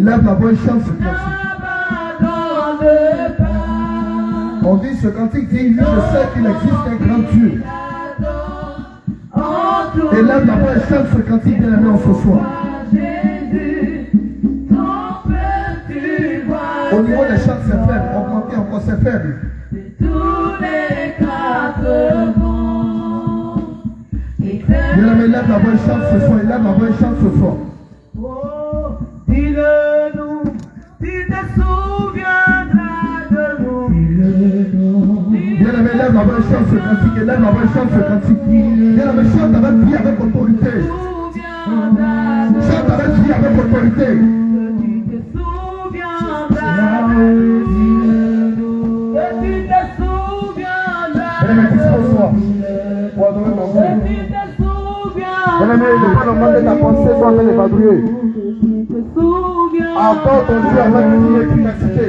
Élève la voix et chante ce cantique. On dit ce cantique dit, je sais qu'il existe un grand Dieu. Élève la voix et chante ce cantique bien aimé en ce soir. Au niveau des chants c'est faible, augmenter encore c'est faible. Bien aimé, élève la voix et chante ce soir, élève la voix et chante ce soir. Dis-le-nous, tu te souviendras de nous. Dis-le-nous. Bien aimé, lève la voix et chante ce cantique, élève la voix et chante ce cantique. Bien aimé, chante avec vie, avec autorité. Chante avec vie, avec autorité. Tu te souviendras de nous. Tu te souviendras de nous. Bien aimé, dispose-toi pour adorer mon Dieu. Tu te souviendras. Bien aimé, le pas normal de ta pensée doit me l'évadouiller. Encore ton Dieu avec une efficacité.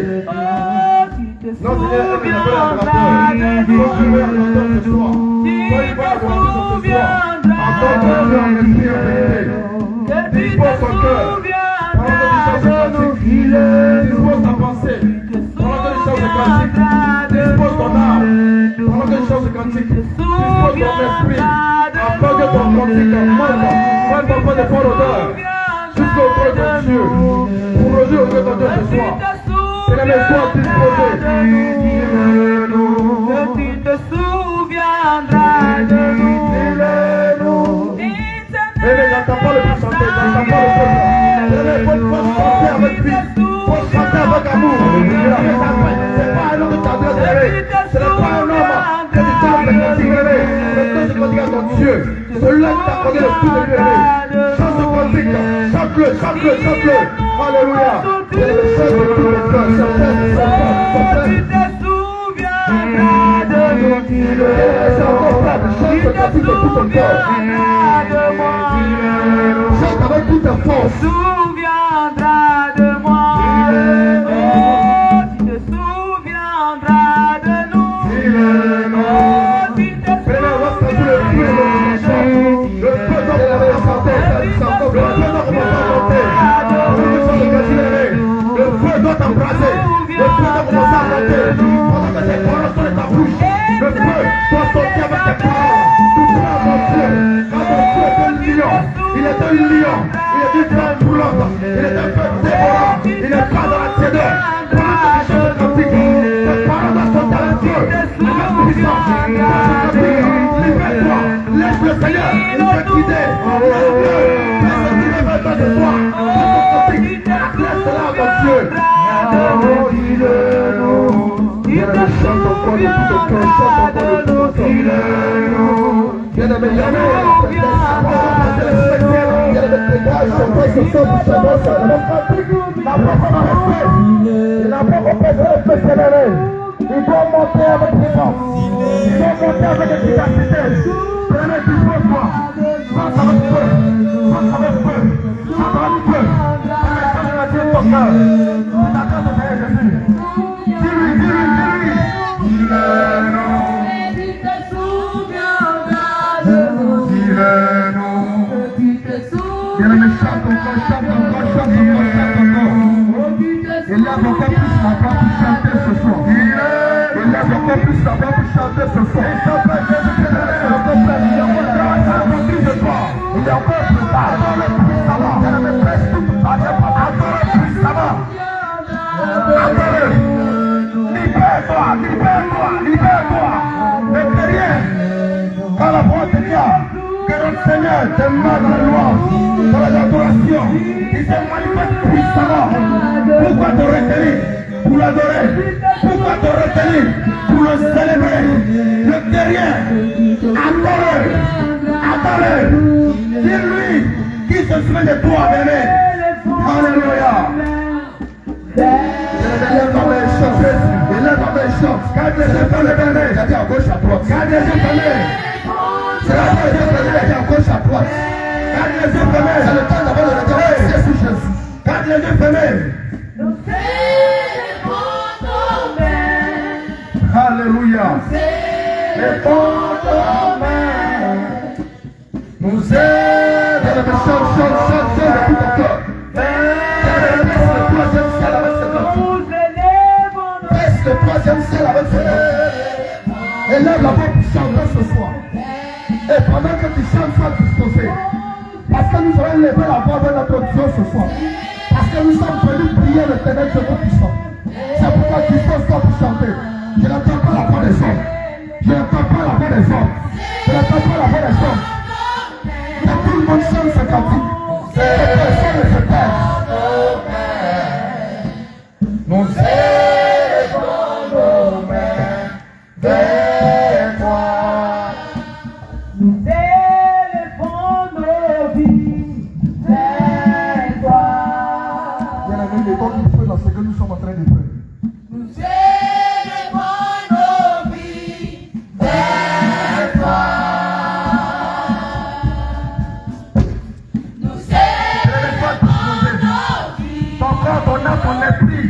Non, Seigneur, elle est la adorateur. Toi, tu veux adorer ce soir. Toi, il va adorer ce soir. Encore ton Dieu en esprit et en vérité. Dispose ton cœur. Pendant que tu chantes le cantique, dispose ta pensée. Pendant que tu chantes le cantique, dispose ton âme. Pendant que tu chantes le cantique, dispose ton esprit. Afin que ton cantique monte. Prends ton pas de bonne odeur. Jusqu'au trône de Dieu. Pour lever au Dieu ton Dieu ce soir. C'est la même soir disposée. Tu te souviendras de nous. Mais j'entends pas le plus chanter, j'entends pas le peuple. Il faut chanter avec lui. Il faut chanter avec amour. C'est pas un homme de tendresse aimé. Ce n'est pas un homme que tu t'aimes de cantique aimé. Mais toi tu cantique à ton Dieu. Celui-là qui t'a accordé le fruit de lui aimé. Chante ce cantique. Chante-le, chante-le, chante-le. Alléluia. C'est le chant de tout le cœur. Tu te souviendras de nous. C'est encore faible. Chante ce cantique de tout ton cœur. Chante avec toute ta force. Souviendras de moi. Tu te souviendras de nous. Tu te le feu doit t'embrasser. Le feu doit commencer à monter. Pendant que tes paroles sont dans ta bouche, le feu doit sortir avec tes paroles. Tu prends mon Dieu. Quand mon Dieu est un lion, il est un lion. Il est une femme brûlante. Il est un feu dévorant. Il n'est pas dans la tiédeur. Pendant que tu chantes cantique, tes paroles doivent sortir avec feu, avec puissance. Libère-toi. Laisse le Seigneur te guider. Laisse-le. Laisse-le guider vers toi ce soir. Laisse-la, mon Dieu. Bien-aimé, chante encore de tout ton cœur, chante encore de tout ton cœur. Bien-aimé, il doit monter avec puissance. Il doit monter avec efficacité. Bien-aimé, dispose-toi. Chante avec feu. Chante avec feu. Chante avec feu. Ton cœur. C'est ta cœur de Seigneur Jésus. Dis-lui, dis-lui, dis-lui. Tu te souviendras de nous. Tu te souviendras. Bien-aimé, chante encore, chante encore, chante encore, chante encore. Il lève encore plus la voix pour chanter ce soir. Il lève encore plus la voix pour chanter ce soir. Il s'appelle Jésus-Christ. Il est encore plus tard. Bien-aimé, presse tout. Libère-toi, libère-toi, libère-toi. Ne fais rien. Quand la voix te dit que notre Seigneur demande la louange, dans l'adoration, il se manifeste puissamment. Pourquoi te retenir pour l'adorer? Pourquoi te retenir pour le célébrer? Ne fais rien. Attends-le. Attends-le. Dis-lui qui se souvient de toi, bébé. Alléluia. Élève ta main et chante. Élève ta main et chante. Garde les yeux fermés, bébé. Regardez à gauche, à droite. Garde les yeux fermés. C'est la yeux fermés. Regardez à gauche, à droite. Garde les yeux fermés. C'est le temps d'avoir le regard fixé sur Jésus. Garde les yeux fermés. Alléluia. Les fantômes nous aident. Chante, chante, chante, chante de tout ton cœur. Et pendant que tu chantes, sois disposé. Parce que nous allons lever la voix de notre Dieu ce soir. Parce que nous sommes venus prier l'Éternel de tout puissant. C'est pourquoi dispose-toi pour chanter. Je n'entends pas la voix des hommes. Je n'entends pas la voix des hommes. Je n'entends pas la voix des hommes. Et tout le monde chante ce cantique. Et personne ne se perd. Nous élevons nos mains vers toi. Nous élevons nos vies vers toi. Bien aimé, les temps qu'il fait dans ce que nous sommes en train de faire. Nous élevons nos vies vers toi. Nous élevons nos vies. Ton corps, ton âme, ton esprit.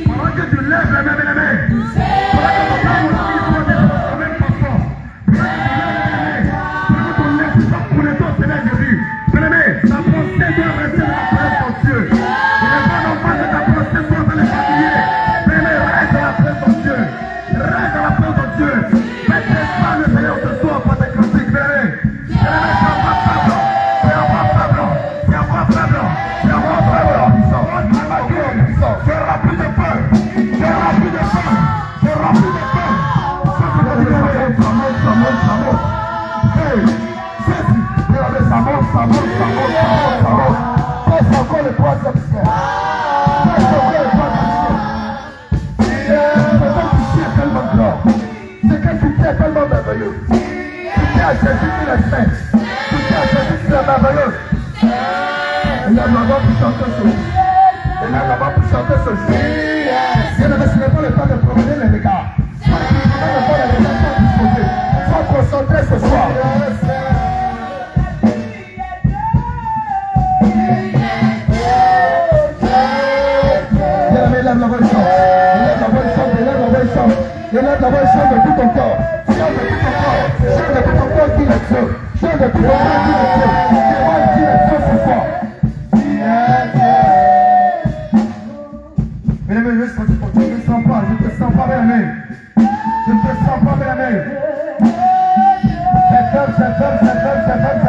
Pendant que tu lèves les mains, pendant que ton âme aussi soit dans le même façon. Pendant que ton esprit soit pour les autres, Seigneur Jésus. Bien-aimé, ta pensée doit rester dans la présence de Dieu. Il n'est pas normal que ta pensée soit dans les fatigués. Bien-aimé, reste dans la présence de Dieu. Reste dans la présence de Dieu. Fais pas le Seigneur ce soir pour tes cantiques, bien-aimé. Bien-aimé, c'est un pas faible. C'est un pas faible. C'est un pas faible. C'est un pas faible. C'est rempli de peur. C'est rempli de peur. C'est rempli de peur. Ça monte. Hey, ça monte. Passe encore le troisième ciel. Passe encore le troisième ciel. C'est que tu es tellement grand. C'est que tu es tellement merveilleux. Tu es à Jésus qui est saint. Tu es à Jésus qui est merveilleux. Il y a là-bas pour chanter ce jour. Il y a là-bas pour chanter ce jour. Bien-aimé, ce n'est pas le temps de promener les regards. Ce n'est pas le temps de les regards disposés. Sois concentré ce soir. Bien-aimé, lève la voix et chante. Élève la voix et chante de tout ton corps. Chante de tout ton corps. Chante de tout ton corps qui est Dieu. Chante de tout ton corps qui est Dieu. Témoigne qui est Dieu ce soir. Bien-aimé, je ne te sens pas, bien-aimé. Je ne te sens pas, bien-aimé. C'est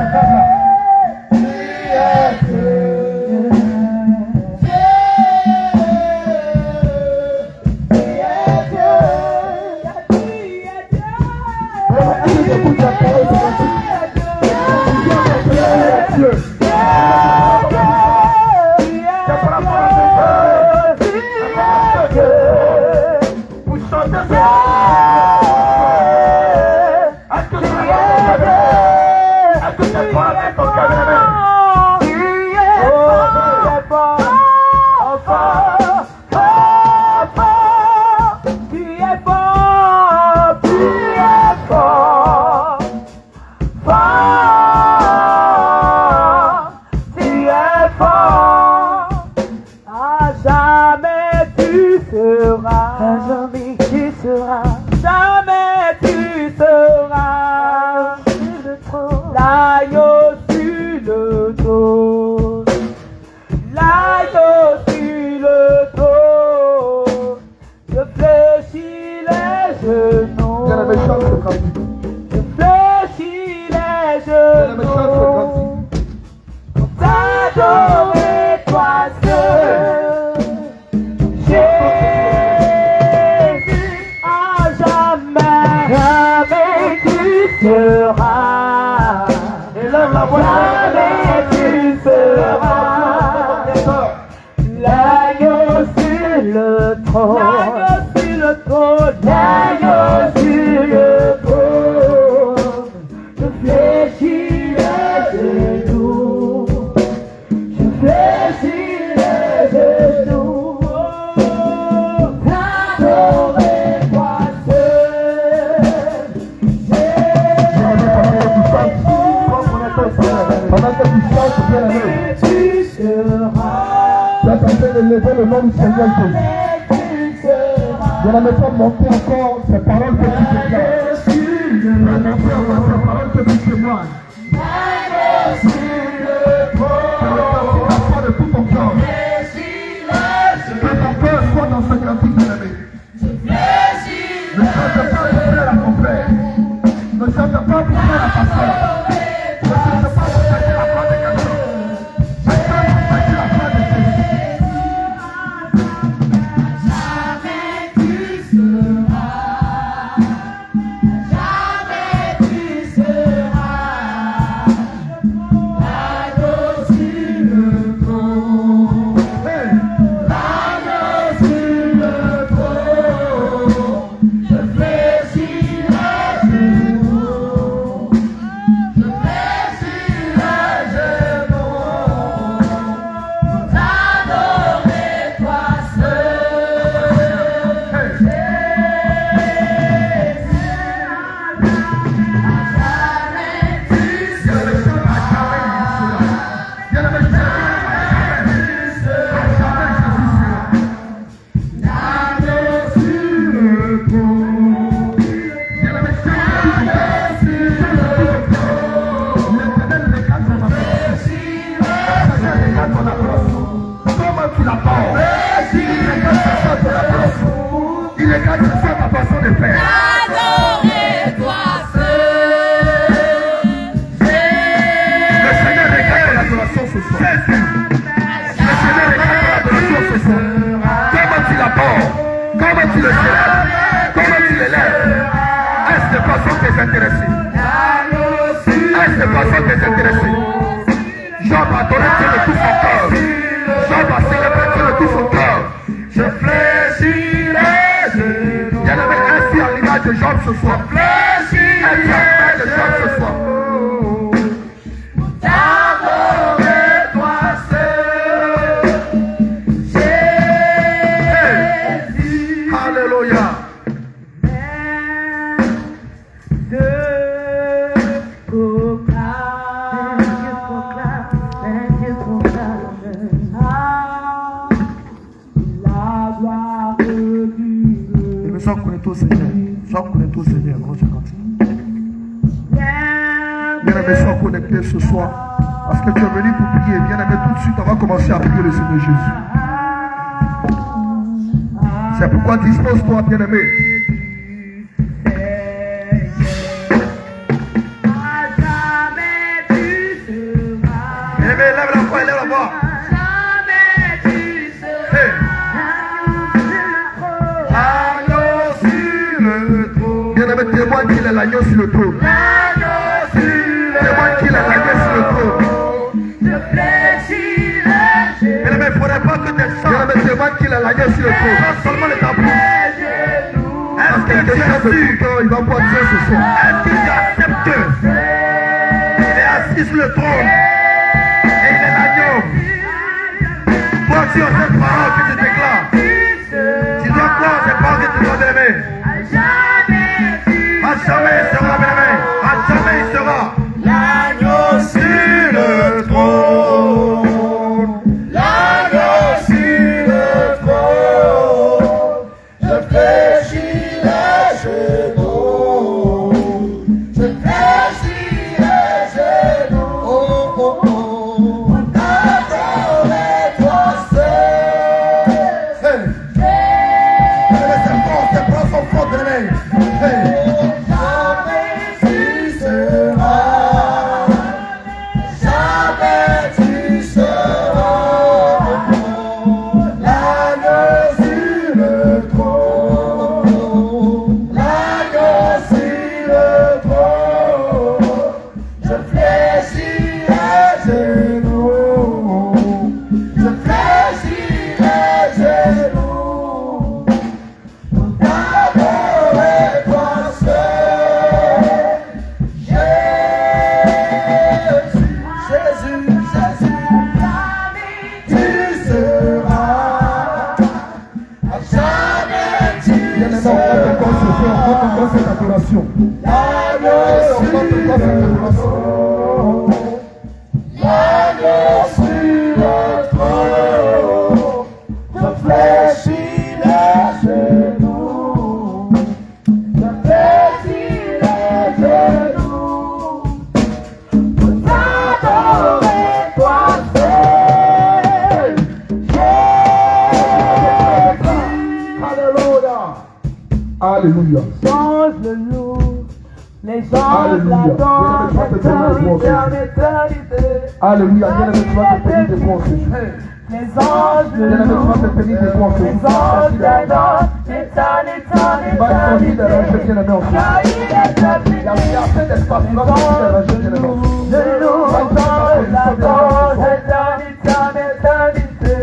faible là. Lever le nom du Seigneur Jésus. Je ne vais pas monter encore ces paroles que tu déclares. Je vais monter encore ces paroles que tu témoignes. De tout ton corps. Que ton cœur soit dans ce cantique, bien-aimé. Ne cherche pas de frère à ton frère. adorer Dieu de tout son cœur. Job a célébré Dieu de tout son cœur. Je fléchirai. Bien-aimé, ainsi à l'image de Job ce soir. Ainsi à l'image de Job ce soir. T'adorer-toi seul, Jésus. Alléluia. Sois connecté au Seigneur. Sois connecté au Seigneur. Bien-aimé, sois connecté ce soir. Parce que tu es venu pour prier. Bien-aimé, tout de suite, on va commencer à prier le Seigneur Jésus. C'est pourquoi dispose-toi, bien-aimé. Bien-aimé, lève la voix, lève la voix. Bien-aimé, témoigne qu'il est l'agneau sur le trône. Témoigne qu'il est l'agneau sur le trône. Bien-aimé, il ne faudrait pas que tu chantes. Bien-aimé, témoigne qu'il est l'agneau sur le trône. Pas seulement les tambours. Est-ce que tu es sûr? Il va voir Dieu ce soir. Est-ce que tu acceptes qu'il est assis sur le trône et il est l'agneau? Toi, tu as cette parole que tu déclares. Tu dois croire ces paroles que tu dois aimer. À jamais il sera, bien-aimé. À jamais il sera. L'agneau sur le trône. L'agneau sur le trône. Je fléchis les genoux. Je fléchis les genoux. Oh, oh, oh. Adore-toi seul. Hey. Ses bras sont forts, bien-aimé. Hey. Alléluia. Change le loup, les anges l'adorent, l'éternité. Alléluia. Bien-aimé, tu vas te payer des bons ce jour. Les anges le Bien-aimé, tu vas te payer des bons ce jour. les anges l'adorent, l'éternité. Tu vas sortir des rangées, bien-aimé, en France. Il y a assez d'espace, tu vas sortir des rangées, bien-aimé, en France. Le loup, les anges l'adorent, l'éternité.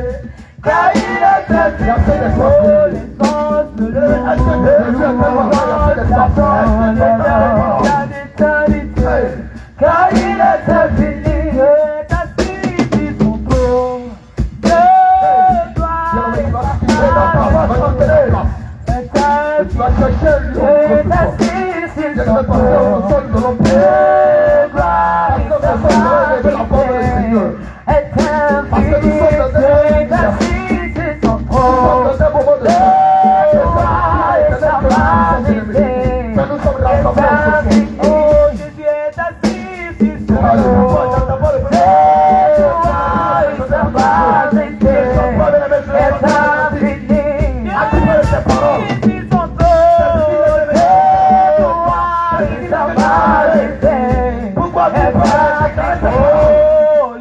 Car il est Il y a assez d'espace, les anges le car il est infini et assis sur son trône. De gloire et tu vas chercher lui est assis sur son trône. De gloire et est infini et assis sur son trône.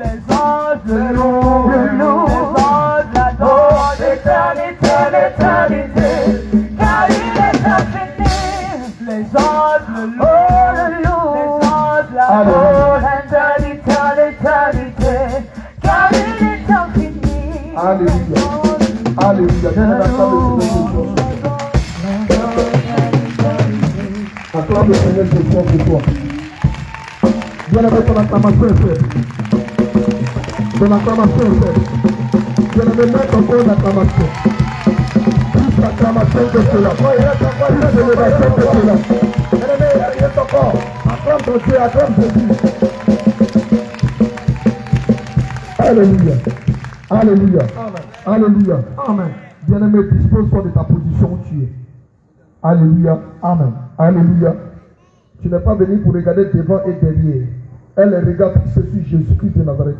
Les anges Alléluia. Alléluia. Viens acclame le Seigneur Jésus. Acclame le Seigneur Jésus pour toi. Viens avec ton acclamation et fais. Ton acclamation est faite. Je ne vais mettre encore d'acclamation. Plus d'acclamation que cela. Plus d'élévation que cela. Reste encore. Acclame ton Dieu, acclame Jésus. Alléluia. Alléluia. Alléluia. Amen. Bien-aimé, dispose-toi de ta position où tu es. Alléluia. Amen. Alléluia. Tu n'es pas venu pour regarder devant et derrière. Elle regarde fixée sur Jésus-Christ de Nazareth.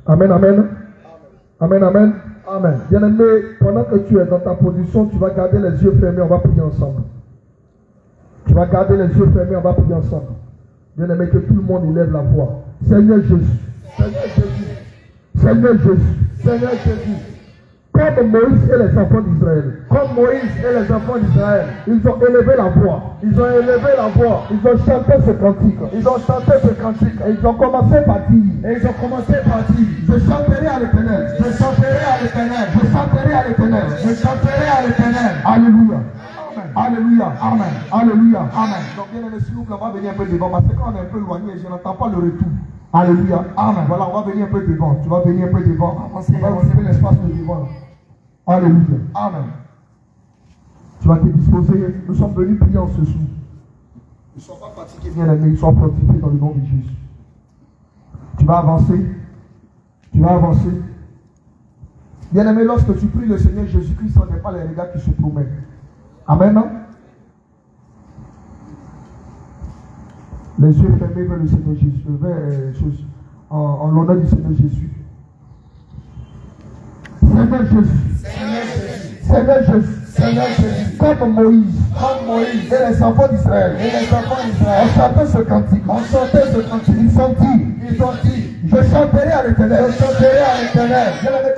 Amen, amen. Amen, amen. Amen. Bien-aimé, pendant que tu es dans ta position, tu vas garder les yeux fermés, on va prier ensemble. Tu vas garder les yeux fermés, on va prier ensemble. Bien-aimé, que tout le monde élève la voix. Seigneur Jésus. Seigneur Jésus. Seigneur Jésus. Seigneur Jésus. Comme Moïse et les enfants d'Israël. Comme Moïse et les enfants d'Israël. Ils ont élevé la voix. Ils ont élevé la voix. Ils ont chanté ce cantique. Ils ont chanté ce cantique. Et ils ont commencé par dire. Et ils ont commencé par dire. Je chanterai à l'Éternel. Je chanterai à l'Éternel. Je chanterai à l'Éternel. Je chanterai à l'Éternel. Alléluia. Alléluia. Amen. Alléluia. Amen. Donc bien aimé, s'il vous plaît, on va venir un peu devant. Parce que quand on est un peu éloigné, je n'entends pas le retour. Alléluia. Amen. Voilà, on va venir un peu devant. Tu vas venir un peu devant. On va occuper l'espace de devant. Alléluia. Amen. Tu vas te disposer. Nous sommes venus prier en ce jour. Ils ne sont pas fatigués, bien aimés. Ils sont fortifiés dans le nom de Jésus. Tu vas avancer. Tu vas avancer. Bien aimé, lorsque tu pries le Seigneur Jésus-Christ, ce n'est pas les regards qui se promènent. Amen. Non? Les yeux fermés vers le Seigneur Jésus. En l'honneur du Seigneur Jésus. Seigneur Jésus. Seigneur Jésus. Seigneur Jésus. Comme Moïse. Et les enfants d'Israël. On chantait ce cantique. Ils ont dit. Je chanterai à l'Éternel.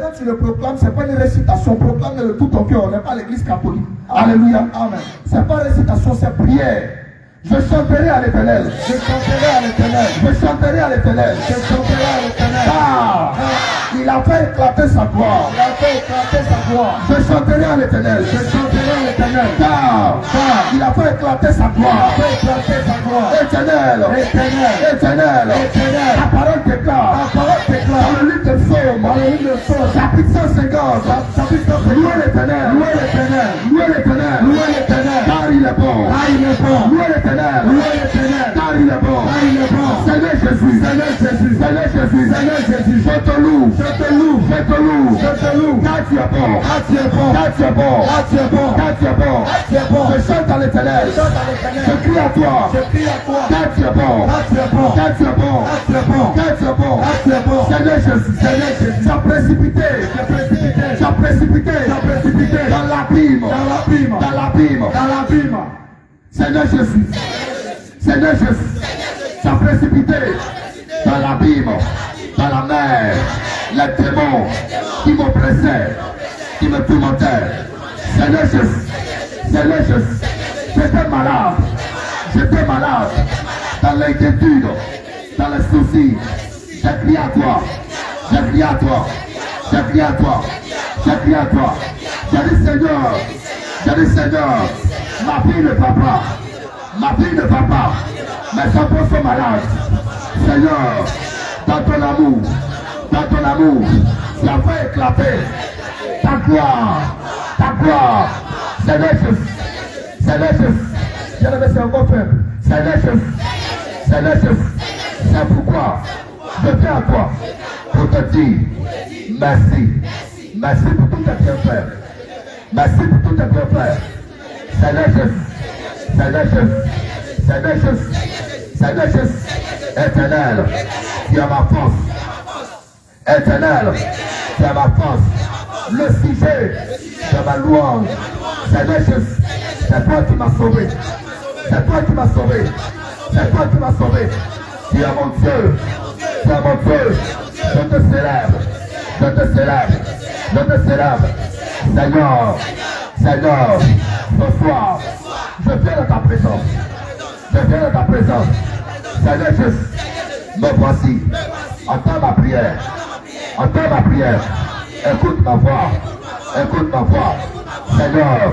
Quand tu le proclames, ce n'est pas une récitation. Proclame-le de tout ton cœur. On n'est pas l'église catholique. Alléluia. Amen. Ce n'est pas une récitation, c'est prière. Je chanterai à l'Éternel. Je chanterai à l'Éternel. Je chanterai à l'Éternel. Je chanterai à l'Éternel. Car il a fait éclater sa gloire. Il a fait éclater sa gloire. Je chanterai à l'Éternel. Je chanterai à l'Éternel. Car il a fait éclater sa gloire. Il a fait éclater sa gloire. Éternel. Éternel. Éternel. Éternel. Ta parole déclare. Ta parole déclare. Dans le livre de Psaume. Dans le livre de Psaume. Chapitre 150. Chapitre 150. Louez l'Éternel. Louez l'Éternel. Louez l'Éternel. Louez l'Éternel. Car il est bon. Car il est bon. Louez l'Éternel. Louez l'Éternel. Car il est bon. Car il est bon. Seigneur Jésus. Seigneur Jésus. Seigneur Jésus. Seigneur Jésus. Je te loue. Je te loue. Je te loue. Je te loue. Car tu es bon. Car tu es bon. Car tu es bon. Car tu es bon. Car tu es bon. Car tu es bon. Je chante à l'Éternel. Je crie à toi. Je crie à toi. Car tu es bon. Car tu es bon. Car tu es bon. Car tu es bon. Car tu es bon. Car tu es bon. Seigneur Jésus. Seigneur Jésus. Tu as précipité. Tu as précipité. Tu as précipité. Tu as précipité. Dans l'abîme. Dans l'abîme. Dans l'abîme. Dans l'abîme. Seigneur Jésus. Seigneur Jésus. Tu as précipité. Dans l'abîme. Dans la mer. Les démons qui m'oppressaient, qui me tourmentaient. Seigneur Jésus. Seigneur Jésus. J'étais malade. J'étais malade. Dans l'inquiétude. Dans les soucis. J'ai crié à toi. J'ai crié à toi. J'ai crié à toi. J'ai crié à toi. J'ai dit Seigneur. J'ai dit Seigneur. Ma fille ne va pas. Ma fille ne va pas. Mes enfants sont malades. Seigneur. Dans ton amour. Dans ton amour. Tu as fait éclater. Ta gloire. Ta gloire. Seigneur Jésus. Seigneur Jésus. Je le laisse encore faire. Seigneur Jésus. Seigneur Jésus. C'est pourquoi je viens à toi pour te dire merci. Merci pour tout tes bienfaits. Merci pour tout tes bienfaits. Seigneur Jésus. Seigneur Jésus. Seigneur Jésus. Seigneur Jésus. Éternel, tu es ma force. Éternel, tu es ma force. Le sujet de ma louange. Seigneur Jésus. C'est toi qui m'as sauvé. C'est toi qui m'as sauvé. C'est toi qui m'as sauvé. Tu es mon Dieu. Tu es mon Dieu. Je te célèbre. Je te célèbre. Je te célèbre. Seigneur. Seigneur. Ce soir, je viens de ta présence. Je viens de ta présence. Seigneur Jésus. Me voici. Entends ma prière. Entends ma prière. Écoute ma voix. Écoute ma voix. Seigneur,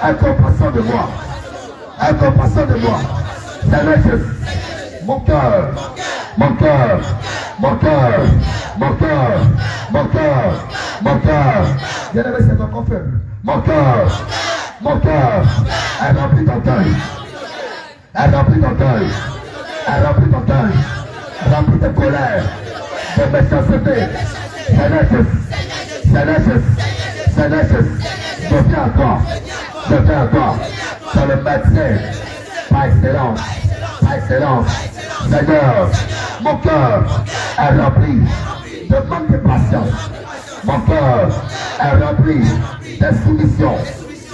aie compassion de moi. Aie compassion de moi. Seigneur Jésus, mon cœur, mon cœur, mon cœur, mon cœur, mon cœur, mon cœur. Bien-aimé, c'est encore faible. Mon cœur est rempli d'orgueil. Elle remplit ton cœur. Elle remplit ton cœur. Elle remplit de colère, de méchanceté. Seigneur Jésus, Seigneur Jésus, Seigneur Jésus, je viens à toi. Je viens à toi. C'est le médecin par excellence. Par excellence. Seigneur, mon cœur est rempli de manque de patience. Mon cœur est rempli de soumission.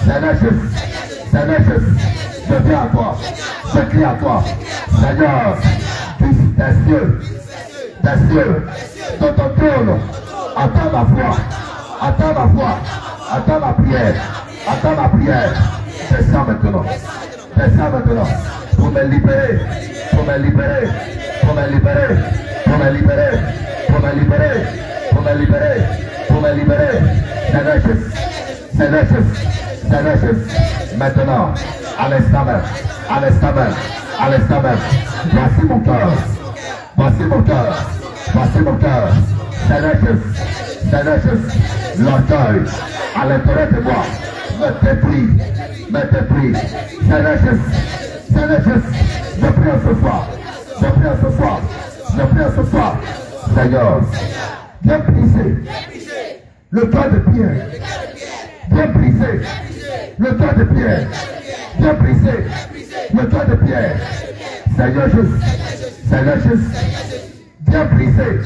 Seigneur Jésus, Seigneur Jésus, je viens à toi. Je crie à toi. Seigneur, fils des cieux, de ton trône, entends ma voix, entends ma voix, entends ma prière, entends ma prière. Descends maintenant, descends maintenant, pour me libérer, pour me libérer, pour me libérer, pour me libérer, pour me libérer, pour me libérer, pour me libérer. Seigneur Jésus, Seigneur Jésus, Seigneur Jésus, maintenant, à l'instant même, à l'instant même, à l'instant même, voici mon cœur, voici mon cœur, voici mon cœur. Seigneur Jésus, Seigneur Jésus, l'orgueil à l'intérieur de moi me détruit, me détruit. Seigneur Jésus, Seigneur Jésus, je prie ce soir, je prie ce soir, je prie ce soir. Seigneur, viens briser le cœur de Pierre, viens briser le cœur de Pierre, viens briser le cœur de Pierre. Seigneur Jésus, Seigneur Jésus, viens briser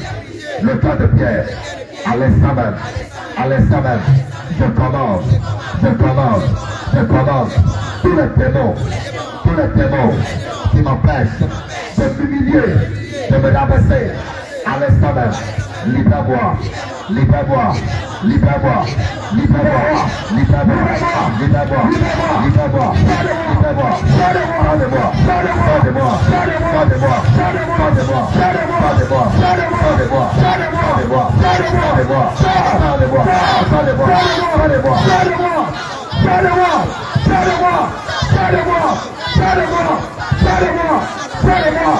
le cœur de Pierre. À l'instant même, à l'instant même, je commande, je commande, je commande tous les démons qui m'empêchent de m'humilier, de me rabaisser. À l'instant même, libère-moi, libère-moi, libère-moi, libère-moi, libère-moi, libère-moi, libère-moi, libère-moi, pardonne-moi, pardonne-moi, pardonne-moi, pardonne-moi, pardonne-moi, pardonne-moi, pardonne-moi, pardonne-moi, pardonne-moi, pardonne-moi, pardonne-moi, pardonne-moi, pardonne-moi, pardonne-moi, pardonne-moi, pardonne-moi, pardonne-moi, pardonne-moi,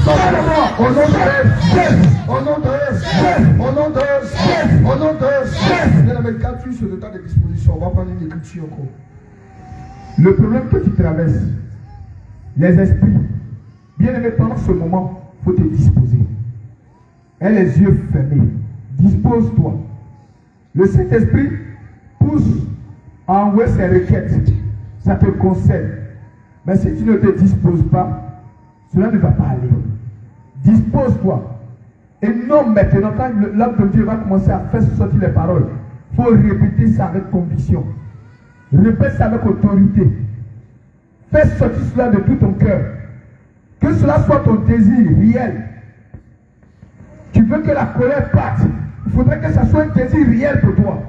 pardonne-moi. Au nom de Jésus, au nom de Jésus, au nom de Jésus, au nom de Jésus. Bien aimé, quand tu es sur le temps de disposition, on va prendre une écriture encore. Le problème que tu traverses, les esprits, bien aimé, pendant ce moment, il faut te disposer. Et les yeux fermés, dispose-toi. Le Saint-Esprit pousse à envoyer ses requêtes. Ça te concerne. Mais si tu ne te disposes pas, cela ne va pas aller. Dispose-toi. Et non maintenant, quand l'homme de Dieu va commencer à faire sortir les paroles, il faut répéter ça avec conviction. Répète ça avec autorité. Fais sortir cela de tout ton cœur. Que cela soit ton désir réel. Tu veux que la colère parte. Il faudrait que ça soit un désir réel pour toi.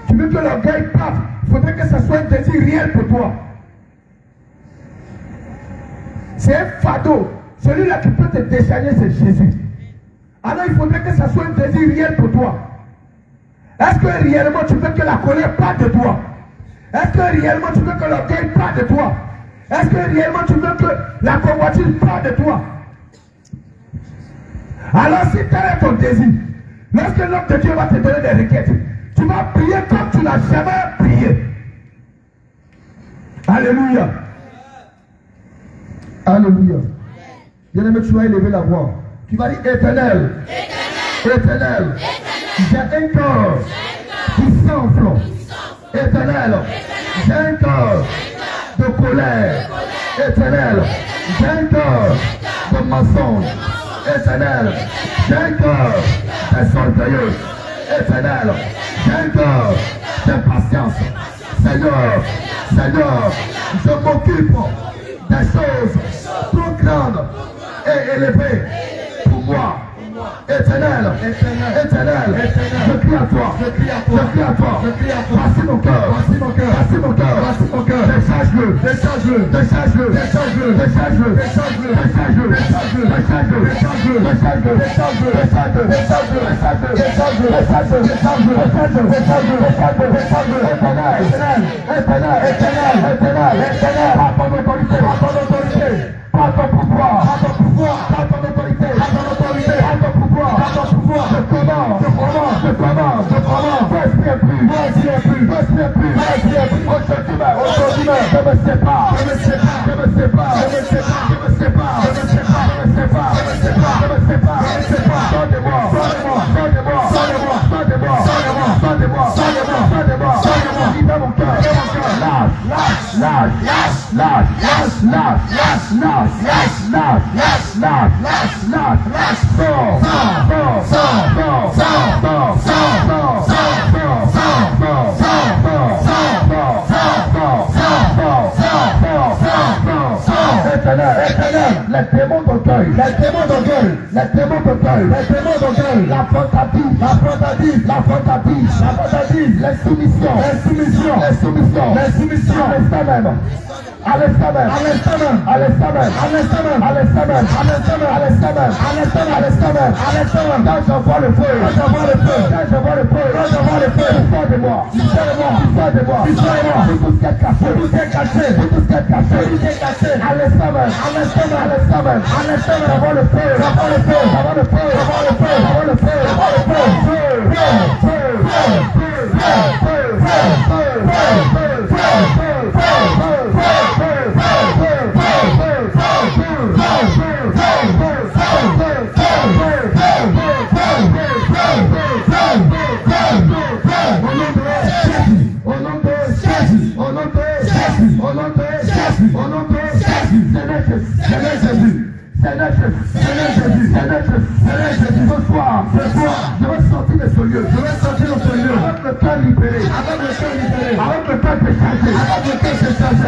Tu veux que l'orgueil parte. Il faudrait que ça soit un désir réel pour toi. C'est un fardeau. Celui-là qui peut te décharger, c'est Jésus. Alors il faudrait que ça soit un désir réel pour toi. Est-ce que réellement tu veux que la colère parte de toi? Est-ce que réellement tu veux que l'orgueil parte de toi? Est-ce que réellement tu veux que la convoitise parte de toi? Alors si tel est ton désir, lorsque l'homme de Dieu va te donner des requêtes, tu vas prier comme tu n'as jamais prié. Alléluia. Alléluia. Bien-aimé, tu vas élever la voix. Tu vas dire Éternel. Éternel. J'ai un cœur qui s'enfle. Éternel. J'ai un cœur de colère. Éternel. J'ai un cœur de mensonge. Éternel. J'ai un cœur d'orgueilleux. Éternel. J'ai un cœur d'impatience. Seigneur. Seigneur. Je m'occupe des choses trop grandes et élevées pour moi. Éternel, éternel, je crie à toi, je crie à toi, voici mon cœur, voici mon cœur, voici mon cœur, voici mon cœur, décharge décharge-le, décharge-le, décharge-le, décharge-le, décharge-le, décharge-le, décharge-le, décharge-le, décharge-le, décharge-le, décharge-le, décharge-le, décharge-le, décharge-le, décharge-le, décharge-le, décharge-le, décharge-le, décharge-le, éternel, éternel, éternel, éternel, éternel, par ton autorité, par ton autorité, par ton pouvoir, par ton pouvoir, par ton autorité, par ton autorité, par ton pouvoir, par ton pouvoir, je commande, je commande, je commande, je commande, respire plus, respire plus, respire plus, respire plus, aujourd'hui même, je me sépare, je me sépare, je me sépare, je me sépare, je me sépare, je me sépare, je me sépare, je me sépare, je me sépare, je me sépare, sors-de-moi, sors-de-moi, sors-de-moi, sors-de-moi, sors-de-moi, sors-de-moi, sors-de-moi, sors-de-moi, sors-de-moi, sors-de-moi, libère mon cœur, lâche, lâche, lâche, lâche, lâche, lâche, lâche, lâche, lâche, lâche, lâche, lâche, lâche, lâche, lâche, sors, sors, sors, sors, sors, sors, sors, sors, sors, sors, sors, sors, les démons d'orgueil, les démons d'orgueil, les démons d'orgueil, les démons d'orgueil, la fantaisie, la fantaisie, la fantaisie, la fantaisie, les soumissions, les soumissions, les soumissions, les soumissions, l'instant même. À l'instant même, à l'instant même, à l'instant même, à l'instant même, à l'instant même, à l'instant même, à l'instant même, à l'instant même, à l'instant même, à l'instant même, quand j'envoie le feu, quand j'envoie le feu, quand j'envoie le feu, quand j'envoie le feu, sors de moi, sors de moi, sors de moi, sors de moi, tout ce qui est caché, tout ce qui est caché, tout ce qui est caché, tout ce qui est caché, à l'instant même, à l'instant même, à l'instant même, à l'instant même, j'envoie le feu, j'envoie le feu, j'envoie le feu, j'envoie le feu, j'envoie le feu, j'envoie le feu, feu, feu, feu, feu, feu, feu, feu, feu, feu, feu, Seigneur Jésus, ce soir, je vais sortir de ce lieu, je vais sortir de ce lieu, avec le cœur libéré, avec le cœur libéré, avec le cœur déchargé, avec le cœur déchargé.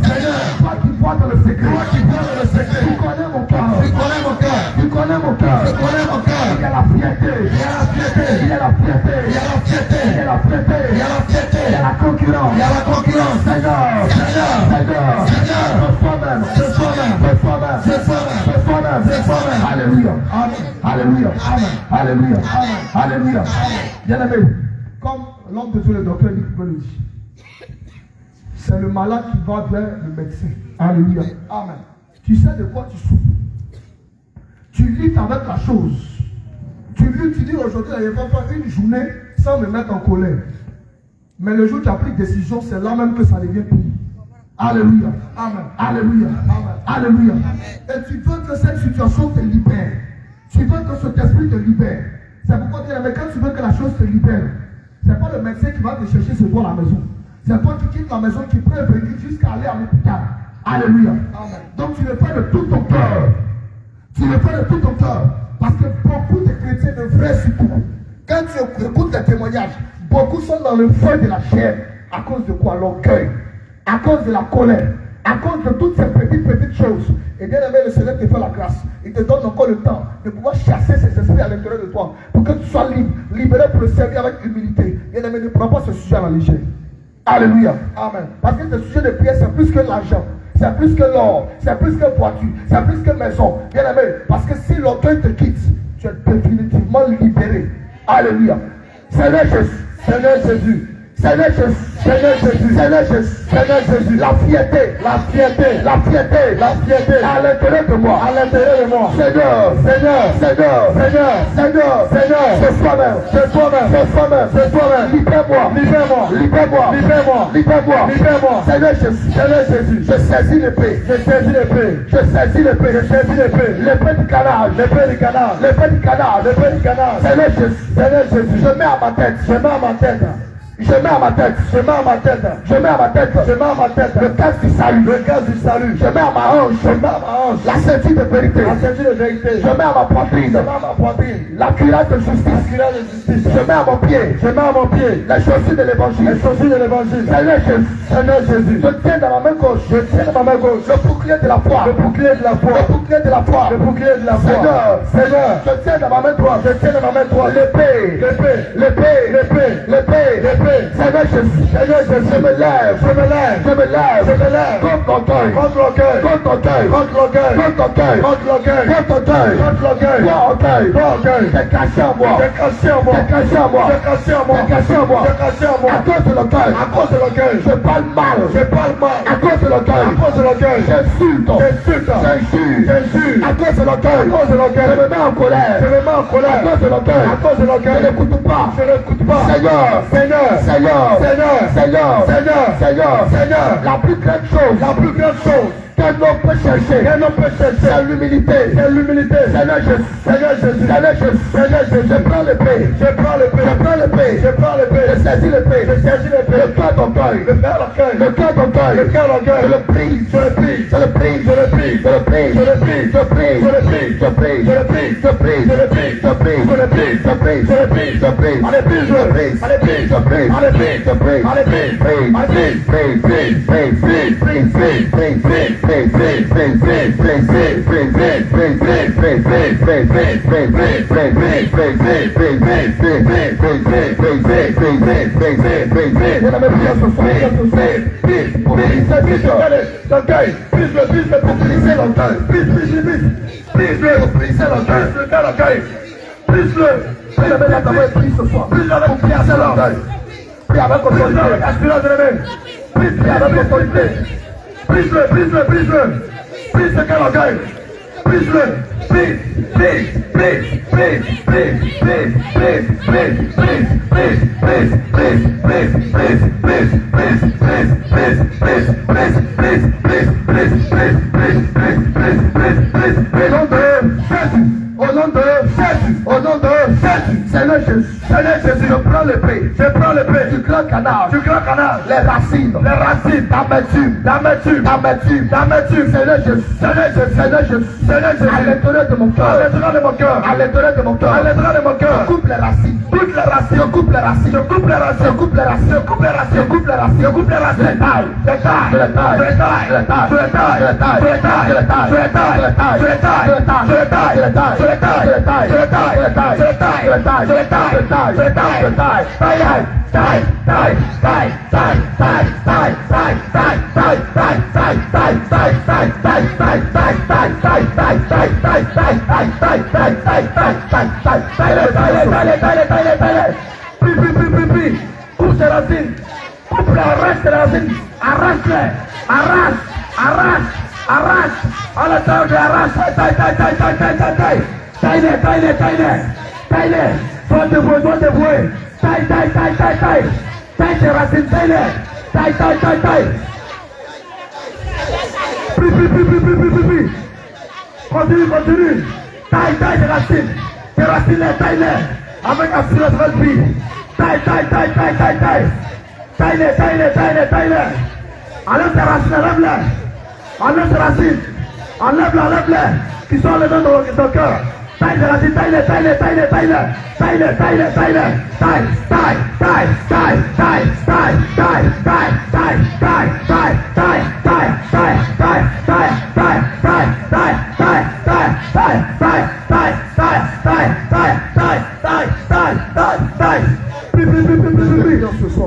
Seigneur, toi qui vois dans le secret, toi qui vois dans le secret, tu connais mon cœur, tu connais mon cœur, tu connais mon cœur, tu connais mon cœur. Il y a la fierté, il y a la fierté, il y a la fierté, il y a la fierté, il y a la fierté, il y a la fierté, il y a la concurrence, il y a la concurrence. Seigneur, Seigneur, Seigneur, Seigneur, ce soir même, ce soir même, ce soir même, ce soir même, ce soir même, ce soir même. Alléluia, Amen, Alléluia, Amen, Alléluia, Amen, Alléluia. Bien-aimé, comme l'homme de Dieu, le docteur Nick le dit, c'est le malade qui va vers le médecin. Alléluia, Amen. Tu sais de quoi tu souffres. Tu luttes avec la chose. Tu luttes, tu dis aujourd'hui, je vais faire une journée sans me mettre en colère. Mais le jour où tu as pris décision, c'est là même que ça devient pire. Alléluia. Amen. Alléluia. Amen. Alléluia. Et tu veux que cette situation te libère. Tu veux que cet esprit te libère. C'est pourquoi tu dis, mais quand tu veux que la chose te libère, c'est pas le médecin qui va te chercher ce soir à la maison. C'est toi qui quittes la maison, qui prend un bénéfice jusqu'à aller à l'hôpital. Alléluia. Amen. Donc tu le fais de tout ton cœur. Tu le fais de tout ton cœur. Parce que beaucoup de chrétiens, de vrais surtout, quand tu écoutes les témoignages, beaucoup sont dans le feu de la chair. À cause de quoi? L'orgueil. À cause de la colère. À cause de toutes ces petites choses. Et bien aimé, le Seigneur te fait la grâce. Il te donne encore le temps de pouvoir chasser ces esprits à l'intérieur de toi. Pour que tu sois libre, libéré pour le servir avec humilité. Bien aimé, ne prends pas ce sujet à la légère. Alléluia. Amen. Parce que ce sujet de prière, c'est plus que l'argent. C'est plus que l'or, c'est plus que voiture, c'est plus que maison. Bien aimé, parce que si l'orgueil te quitte, tu es définitivement libéré. Alléluia. Seigneur Jésus, Seigneur Jésus, Seigneur Jésus, Seigneur Jésus, Seigneur Jésus, Seigneur Jésus, la fierté, la fierté, la fierté, la fierté, à l'intérieur de moi, à l'intérieur de moi. Seigneur, Seigneur, Seigneur, Seigneur, Seigneur, Seigneur, ce soir même, ce soir même, ce soir même, ce soir même, libère-moi, libère-moi, libère-moi, libère-moi, libère-moi, libère-moi. Seigneur Jésus, Seigneur Jésus, je saisis l'épée, je saisis l'épée, je saisis l'épée, je saisis l'épée, l'épée du canard, l'épée du canard, l'épée du canard, l'épée du canard. Seigneur Jésus, Seigneur Jésus, je mets à ma tête, je mets à ma tête. Je mets à ma tête, je mets à ma tête, je mets à ma tête, je mets à ma tête, le casque du salut, le casque du salut, je mets à ma hanche, je mets à ma hanche, la ceinture de vérité, la ceinture de vérité, je mets à ma poitrine, je mets à ma poitrine, la cuirasse de justice, la cuirasse de justice, je mets à mon pied, je mets à mon pied, les chaussures de l'évangile, les chaussures de l'évangile, Seigneur Jésus, Seigneur Jésus, je tiens dans ma main gauche, je tiens dans ma main gauche, le bouclier de la foi, le bouclier de la foi, le bouclier de la foi, le bouclier de la foi, Seigneur, Seigneur, je tiens dans ma main droite, je tiens dans ma main droite, l'épée, l'épée, l'épée, l'épée, l'épée, l'épée, paix. Seigneur Jésus, Seigneur Jésus, je me lève, je me lève, je me lève, je me lève contre l'orgueil, contre l'orgueil, contre l'orgueil, contre l'orgueil, contre l'orgueil, contre l'orgueil, contre l'orgueil, contre l'orgueil, toi orgueil, toi orgueil, t'es caché en moi, t'es caché en moi, t'es caché en moi, t'es caché en moi, t'es caché en moi, t'es caché en moi, à cause de l'orgueil, à cause de l'orgueil, je parle mal, je parle mal, à cause de l'orgueil, à cause de l'orgueil, j'insulte, j'insulte, j'injure, j'injure, à cause de l'orgueil, à cause de l'orgueil, je me mets en colère, je me mets en colère, à cause de l'orgueil, à cause de l'orgueil, je n'écoute pas, je n'écoute pas, Seigneur, Seigneur, Seigneur, Seigneur, Seigneur, Seigneur, Seigneur, Seigneur, la plus grande chose, la plus grande chose qu'un homme peut chercher, qu'un homme peut chercher, c'est l'humilité, c'est l'humilité. Seigneur Jésus, Seigneur Jésus, Seigneur Jésus, Seigneur Jésus, je prends l'épée, je prends l'épée, je prends l'épée, je prends l'épée, je saisis l'épée, je saisis l'épée, le cœur d'orgueil, le cœur d'orgueil, le cœur d'orgueil, le cœur d'orgueil, je le prie, je le prie, je le prie, je le prie, je le prie, je le prie, je prie, je le prie, je prie, je le prie, je prie, je le prie, je prie, je le prie, je prie, je le prie, je prie, allez prie, je prie, allez prie, je prie, allez prie, je prie, allez prie, prie, allez prie, prie, prie, prie, prie, prie, prie, prie, prie, prie, prie, prie, prie, prie avec autorité, prise-le, prise ce qu'elle orgueil, prise-le, au nom de Jésus, au nom de Jésus, Seigneur Jésus, je prends l'épée, du grand canal, les racines, l'amertume, Seigneur Jésus, à l'intérieur de mon cœur, à l'intérieur de mon cœur, je coupe les racines, je coupe les racines, je coupe les arrache, à l'intérieur de arrache, taille, sois dévoué, taille tes racines, taille, continue, taille tes racines, taille-les, avec assurance de vie, taille-les, enlève tes racines, enlève-les, qui sont les dents de ton cœur. Taille,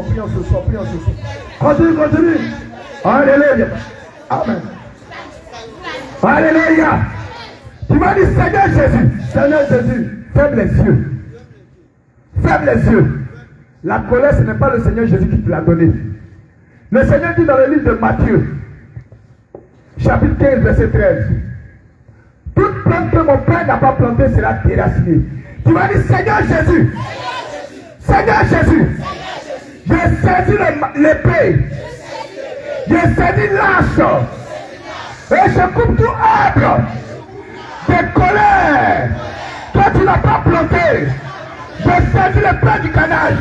prions ce soir. Continue. Alléluia. Amen. Alléluia. Tu m'as dit Seigneur Jésus, ferme les yeux. La colère, ce n'est pas le Seigneur Jésus qui te l'a donné. Le Seigneur dit dans le livre de Matthieu, chapitre 15, verset 13, toute plante que mon Père n'a pas plantée sera déracinée. Tu m'as dit Seigneur Jésus, j'ai saisi l'épée, j'ai saisi l'âge, et je coupe tout arbre de colère que tu n'as pas planté. Je saisis le plat du canal,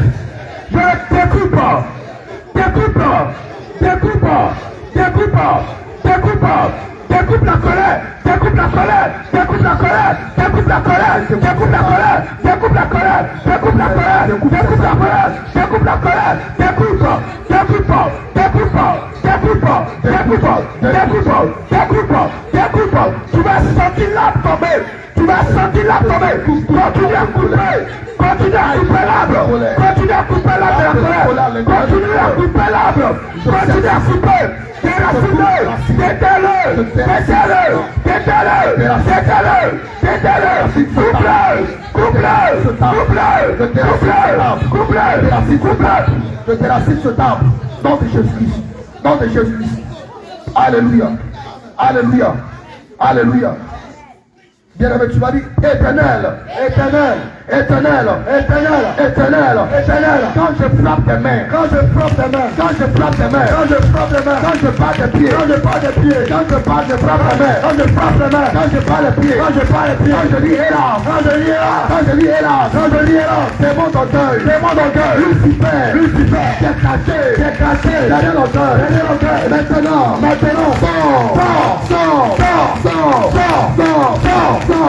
je découpe la colère, tu vas sentir l'arbre tomber. Tu vas sentir la tomber. Continue à couper. Continue à couper l'arbre. Continue à couper l'arbre de la colère. Continue à couper l'arbre. Continue à couper. Déracine-le. Déterre-le. Déterre-le. Déterre-le. Déterre-le. Déterre-le. Coupe-le. Coupe-le. Coupe-le. Coupe-le. Coupe-le. Coupe-le. Je déracine ce arbre. Nom de Jésus-Christ. Nom de Jésus-Christ. Alléluia. Alléluia. Alléluia. Bien-aimé, tu vas dire éternel, éternel, éternel, éternel, éternel, éternel. Quand je frappe tes mains, quand je frappe tes mains, quand je frappe tes mains, quand je frappe tes mains, quand je bats tes pieds, quand je bats tes pieds, quand je bats, je frappe tes mains, quand je frappe tes mains, quand je bats les pieds, quand je bats les pieds, quand je dis hélas, quand je dis hélas, quand je dis hélas, quand je dis hélas, c'est mon orgueil, c'est mon orgueil. Lucifer, Lucifer, t'es caché derrière l'orgueil, derrière l'orgueil. Maintenant, maintenant, sors, sors, sors, sors, sors, sors, sors, sors.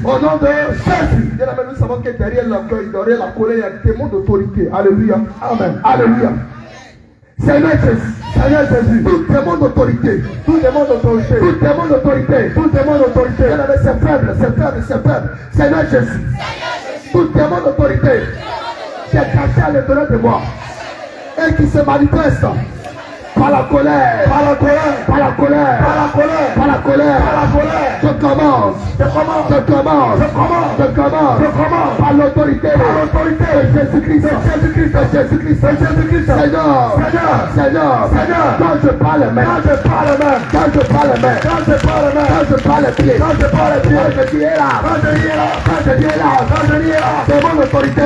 Au nom de Jésus, bien aimé, nous savons que derrière l'orgueil, derrière la colère, il y a des démons d'autorité. Alléluia. Amen. Alléluia. Seigneur Jésus, Seigneur Jésus, tout démon d'autorité, tout démon d'autorité, tout démon d'autorité, tout démon d'autorité, c'est faible, c'est faible, c'est faible. Seigneur Jésus, tout démon d'autorité qui est caché à l'intérieur de moi et qui se manifeste par la colère, par la colère, par la colère, par la colère, par la colère, par la colère. Je commence, par l'autorité, de Jésus-Christ, Seigneur, quand je parle même, quand je parle les pieds, quand je dis là, c'est mon autorité,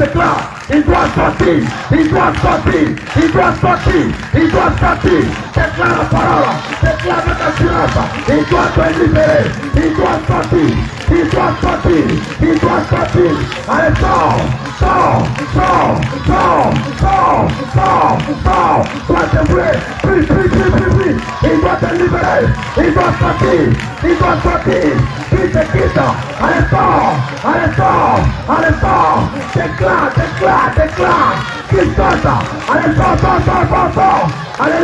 déclare. Il doit sortir. Déclare la parole. Déclare avec assurance. Il doit être libéré. Il doit sortir. Allez, sors. Toi, t'es vrai. Plus. Il doit être libéré. Il doit sortir. Qui te quitte. Allez, sors. Déclare. Qui sorte. Allez, sors. Allez,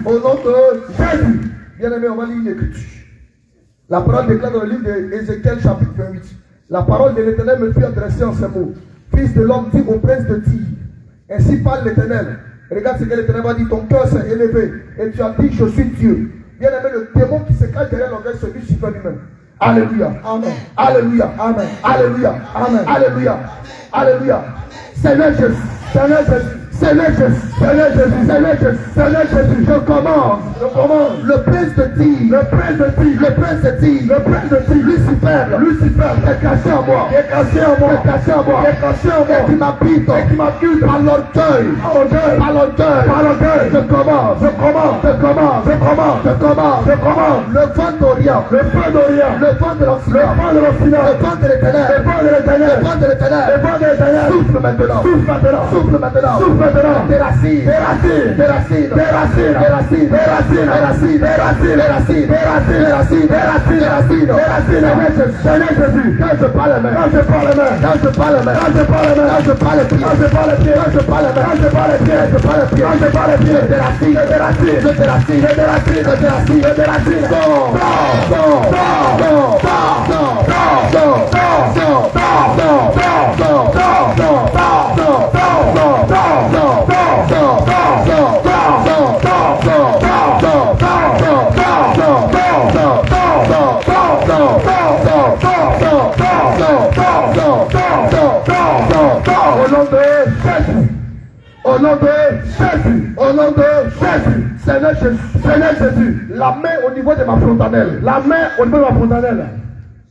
Au nom de Jésus. Bien-aimé, on va lire une écriture. La parole déclare dans le livre d'Ézéchiel chapitre 28. La parole de l'Éternel me fut adressée en ces mots. Fils de l'homme, dit au prince de Tyr. Ainsi parle l'Éternel. Regarde ce que l'Éternel va dire. Ton cœur s'est élevé et tu as dit, je suis Dieu. Bien-aimé, le démon qui se cache derrière l'orgueil, c'est Lucifer lui-même. Alléluia. Amen. Alléluia. Amen. Alléluia. Amen. Alléluia. Alléluia. Seigneur Jésus. Seigneur Jésus, je commande le prince de Tyr, Lucifer, est caché en moi, et qui m'habite par l'orgueil, je commande, le vent d'Orient, le vent de l'Occident, le vent de l'Éternel, souffle maintenant, des racines, Seigneur Jésus, quand je parle les mains, quand je parle les pieds, Jésus. Au nom de Jésus. Seigneur Jésus. Seigneur Jésus. La main au niveau de ma frontanelle. La main au niveau de ma frontanelle.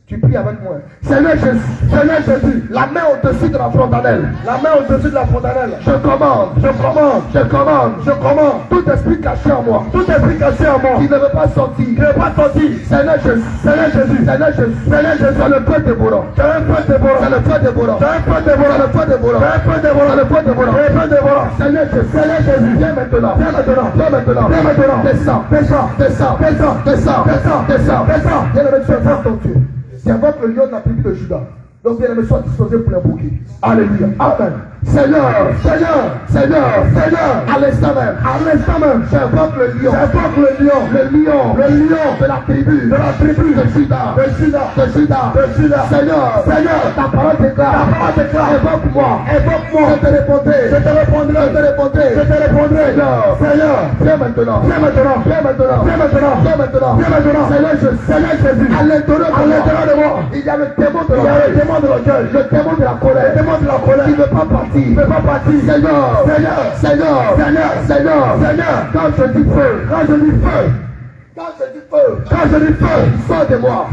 Tu pries avec moi. Seigneur Jésus, Seigneur Jésus, la main au-dessus de la frontanelle. La main au-dessus de la frontanelle. Je commande, je commande, je commande, je commande. Tout esprit caché en moi. Tout esprit caché en moi. Qui ne veut pas sortir. Qui ne veut pas sortir. Seigneur Jésus, Seigneur Jésus, Seigneur Jésus, Seigneur Jésus. C'est le feu dévorant. C'est le feu dévorant. C'est le feu dévorant. C'est le feu dévorant. C'est le feu dévorant. C'est le feu dévorant. C'est le feu dévorant. C'est le feu dévorant. Seigneur Jésus, Seigneur Jésus. Viens maintenant. Viens maintenant. Viens maintenant. Viens maintenant. Descends. Descends. Descends. Descends. Descends. Descends. Descends. Descends. Viens le mettre sur ton Dieu. C'est votre lion n'a plus de Judas. Donc bien aimé, sois disposé pour les bouquets. Alléluia. Amen. Seigneur, Seigneur, Seigneur, Seigneur, à l'instant même, j'invoque le lion, le lion de la tribu, de Judas, de Judas, Seigneur, Seigneur, ta parole déclare, évoque-moi, je te répondrai, Seigneur, viens maintenant, Seigneur Jésus, à l'intérieur de moi, il y a le démon de l'orgueil, le démon de la colère, qui ne veut pas partir. Seigneur, quand je dis feu, quand je dis feu, il sort de moi,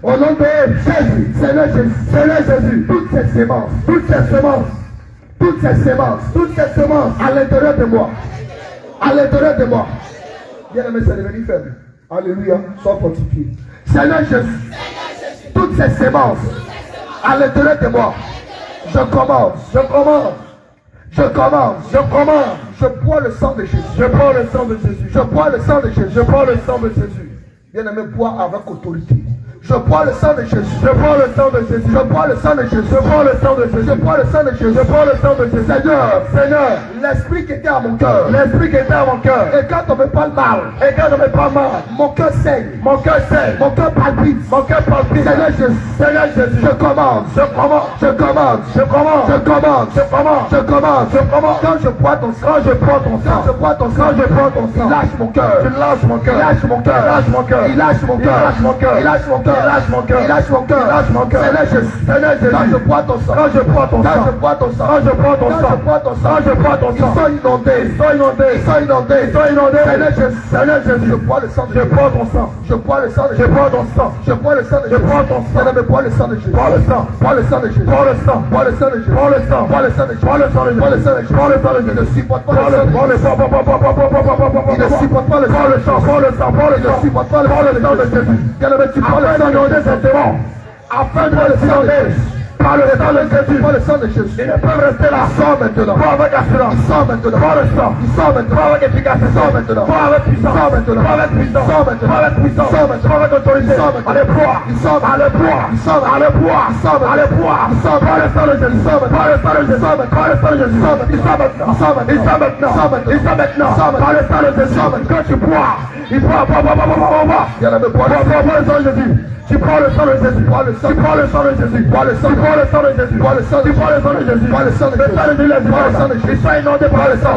au nom de Jésus, Seigneur Jésus, toutes ces semences à l'intérieur de moi, bien aimé, c'est devenu faible. Alléluia, sois fortifié. Seigneur Jésus, toutes ces semences à l'intérieur de moi, je commande, je bois le sang de Jésus, bien aimé, bois avec autorité. Je bois le sang de Jésus. Seigneur, l'esprit qui était à mon cœur. Et quand on me parle mal, mon cœur saigne. Mon cœur palpite. Seigneur Jésus, je commande. Quand je bois ton sang, lâche mon cœur. Il lâche mon cœur. Seigneur Jésus, quand je bois ton sang, ils sont inondés. Seigneur Jésus, je bois le sang de Jésus. Je bois le sang de Jésus. Il ne supporte pas le sang. Afin de le silencier par le sang de Jésus. Ils ne peuvent rester là. Sors maintenant. Pas avec assurance. Sors maintenant. Pas le sang. Pas avec efficacité. Sors maintenant. Pas avec puissance. Pas avec puissance. Pas avec autorité. Allez boire. Allez boire. Par le sang de Jésus. Il sort maintenant. Par le sang de Jésus. Quand tu bois, il boit. Il y en a de boire. Le sang de Jésus. Tu prends le sang de Jésus. Le sang de Jésus. Il soit inondé par le sang.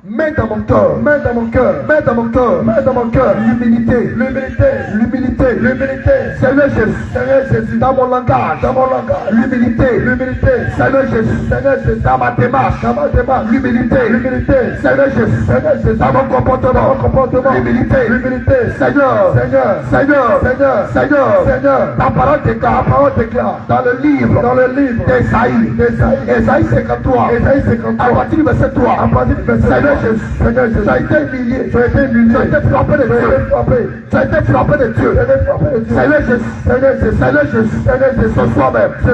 Mets dans mon cœur, mets dans mon cœur, mets dans mon cœur, mets dans mon cœur l'humilité, l'humilité, l'humilité, l'humilité. Seigneur Jésus, dans mon langage, l'humilité, l'humilité. Seigneur Jésus, dans ma démarche, l'humilité, l'humilité. Seigneur Jésus, dans mon comportement, l'humilité, l'humilité. Seigneur, ta parole déclare dans le livre d'Ésaïe, Ésaïe 53, à partir du verset 3, Seigneur Jésus, tu as été humilié, tu as été frappé de Dieu, Seigneur Jésus, ce soir même, je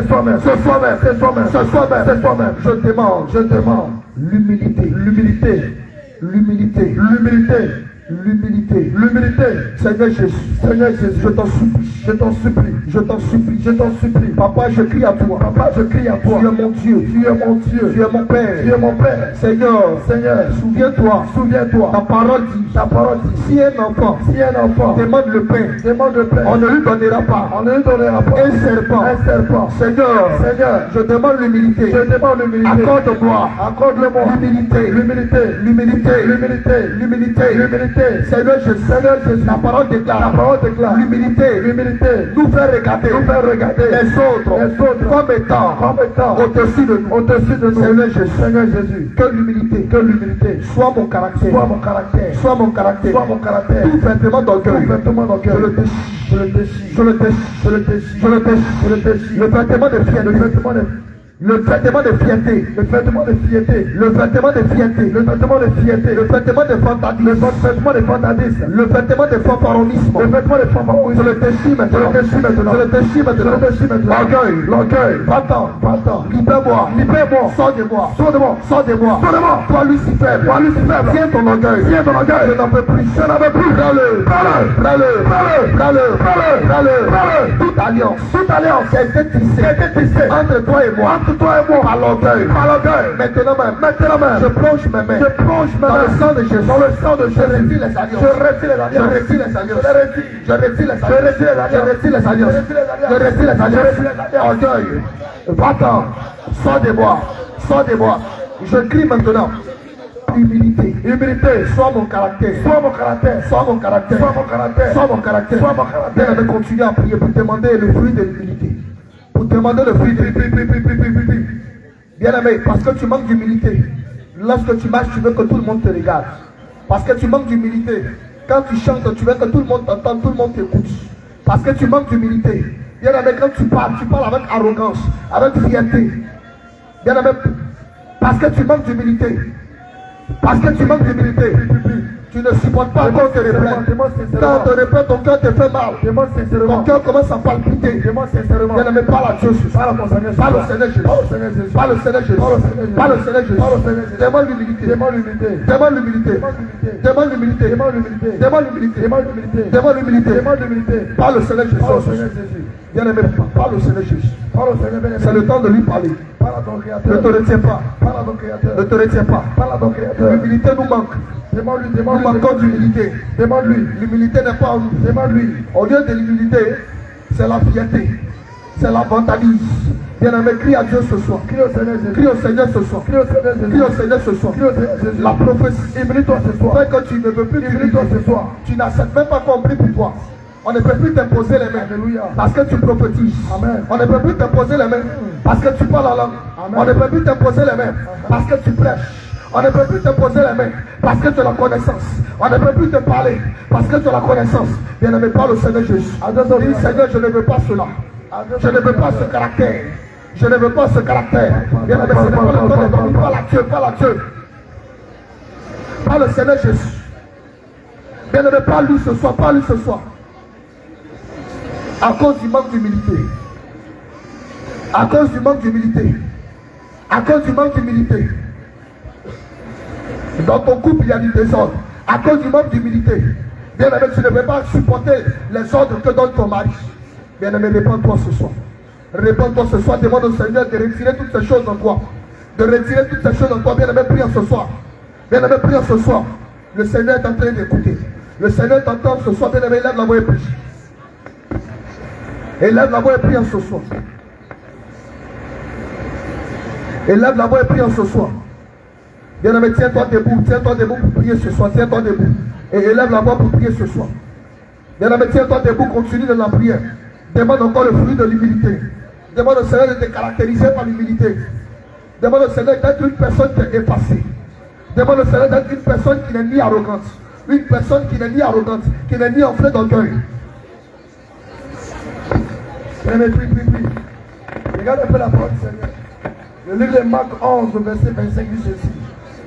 demande l'humilité, Seigneur Jésus, je t'en supplie, Papa, je crie à toi, tu es mon Dieu, tu es mon Père, Seigneur, souviens-toi, ta parole dit, si un enfant demande le pain, on ne lui donnera pas, un serpent, Seigneur, je demande l'humilité, accorde-moi l'humilité, Seigneur Jésus, la parole déclare, l'humilité nous fait regarder les autres comme étant au-dessus de nous, Seigneur Jésus, que l'humilité soit mon caractère, tout vêtement d'orgueil, je le déchire, le vêtement de fierté, le vêtement de fierté, le vêtement de fantardisme, le vêtement de fanfaronisme, je le déchire maintenant, l'orgueil, va-t'en, libère-moi, sors de moi, toi Lucifer, tiens ton orgueil, je n'en peux plus, prends-le, toute alliance qui a été tissée entre toi et moi, par l'orgueil. Maintenant même, je plonge mes mains dans le sang de Jésus. Je retire les alliances. Orgueil, va-t'en, sors de moi. Je crie maintenant. Humilité, sois mon caractère. Bien, on va continuer à prier pour demander le fruit de l'humilité. Bien aimé, parce que tu manques d'humilité. Lorsque tu marches, tu veux que tout le monde te regarde. Parce que tu manques d'humilité. Quand tu chantes, tu veux que tout le monde t'entende, tout le monde t'écoute. Parce que tu manques d'humilité. Bien aimé, quand tu parles avec arrogance, avec fierté. Bien aimé, parce que tu manques d'humilité. Tu ne supportes pas qu'on te reprenne. Quand on te reprend, ton cœur te fait mal. Ton cœur commence à palpiter. Bien aimé, parle à Dieu. Parle au Seigneur Jésus. Demande l'humilité. Parle au Seigneur Jésus. Bien aimé, parle au Seigneur Jésus. C'est le temps de lui parler. Ne te retiens pas. L'humilité nous manque. Nous manquons d'humilité. L'humilité n'est pas en nous. Au lieu de l'humilité, c'est la fierté. C'est la vandalisme. Bien aimé, crie à Dieu ce soir. Crie au Seigneur ce soir. La prophétie. Humilie-toi ce soir. Fait que tu ne veux plus humilie-toi ce soir. Tu n'acceptes même pas qu'on prie pour toi. On ne peut plus t'imposer les mains. Alléluia. Parce que tu prophétises. Amen. On ne peut plus t'imposer les mains. Parce que tu parles en langue. Amen. On ne peut plus t'imposer les mains. Parce que tu prêches. On ne peut plus t'imposer les mains. Parce que tu as la connaissance. On ne peut plus te parler. Parce que tu as la connaissance. Bien aimé, parle au Seigneur Jésus. Dis, Seigneur, je ne veux pas cela. Je ne veux pas ce caractère. Bien aimé, ce n'est pas le temps de dormir. Parle à Dieu. Parle au Seigneur Jésus. Bien aimé, parle-lui ce soir. À cause du manque d'humilité. Dans ton couple, il y a du désordre. À cause du manque d'humilité. Bien aimé, tu ne peux pas supporter les ordres que donne ton mari. Bien aimé, réponds-toi ce soir. Demande au Seigneur de retirer toutes ces choses en toi. Bien aimé, prie ce soir. Le Seigneur est en train d'écouter. Le Seigneur t'entend ce soir. Bien aimé, lève la voix et prie. Élève la voix et prie ce soir. Bien-aimé, tiens-toi debout pour prier ce soir, tiens-toi debout. Et élève la voix pour prier ce soir. Bien-aimé, tiens-toi debout, continue dans la prière. Demande encore le fruit de l'humilité. Demande au Seigneur de te caractériser par l'humilité. Demande au Seigneur d'être une personne qui est effacée. Demande au Seigneur d'être une personne qui n'est ni arrogante. Une personne qui n'est ni arrogante, qui n'est ni enflée d'orgueil. Bien-aimé, prie. Regarde un peu la parole du Seigneur. Le livre de Marc 11, verset 25 dit ceci.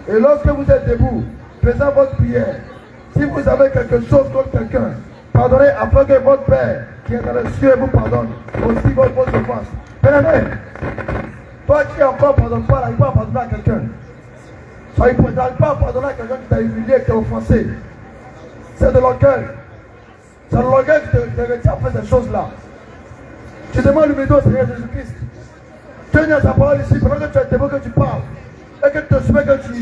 Et lorsque vous êtes debout, faisant votre prière, si vous avez quelque chose contre quelqu'un, pardonnez afin que votre Père qui est dans les cieux vous pardonne aussi votre offense. Bien-aimé, toi qui encore pardonne pas, n'arrive pas à pardonner à quelqu'un. Soyez prêt, n'arrive pas à pardonner à quelqu'un qui t'a humilié, qui t'a offensé. C'est de l'orgueil. C'est de l'orgueil qui te retient à faire ces choses-là. Tu demandes l'humilité au Seigneur Jésus-Christ. Tenez sa parole ici, pendant que tu es debout, que tu parles, et que tu te souviens que tu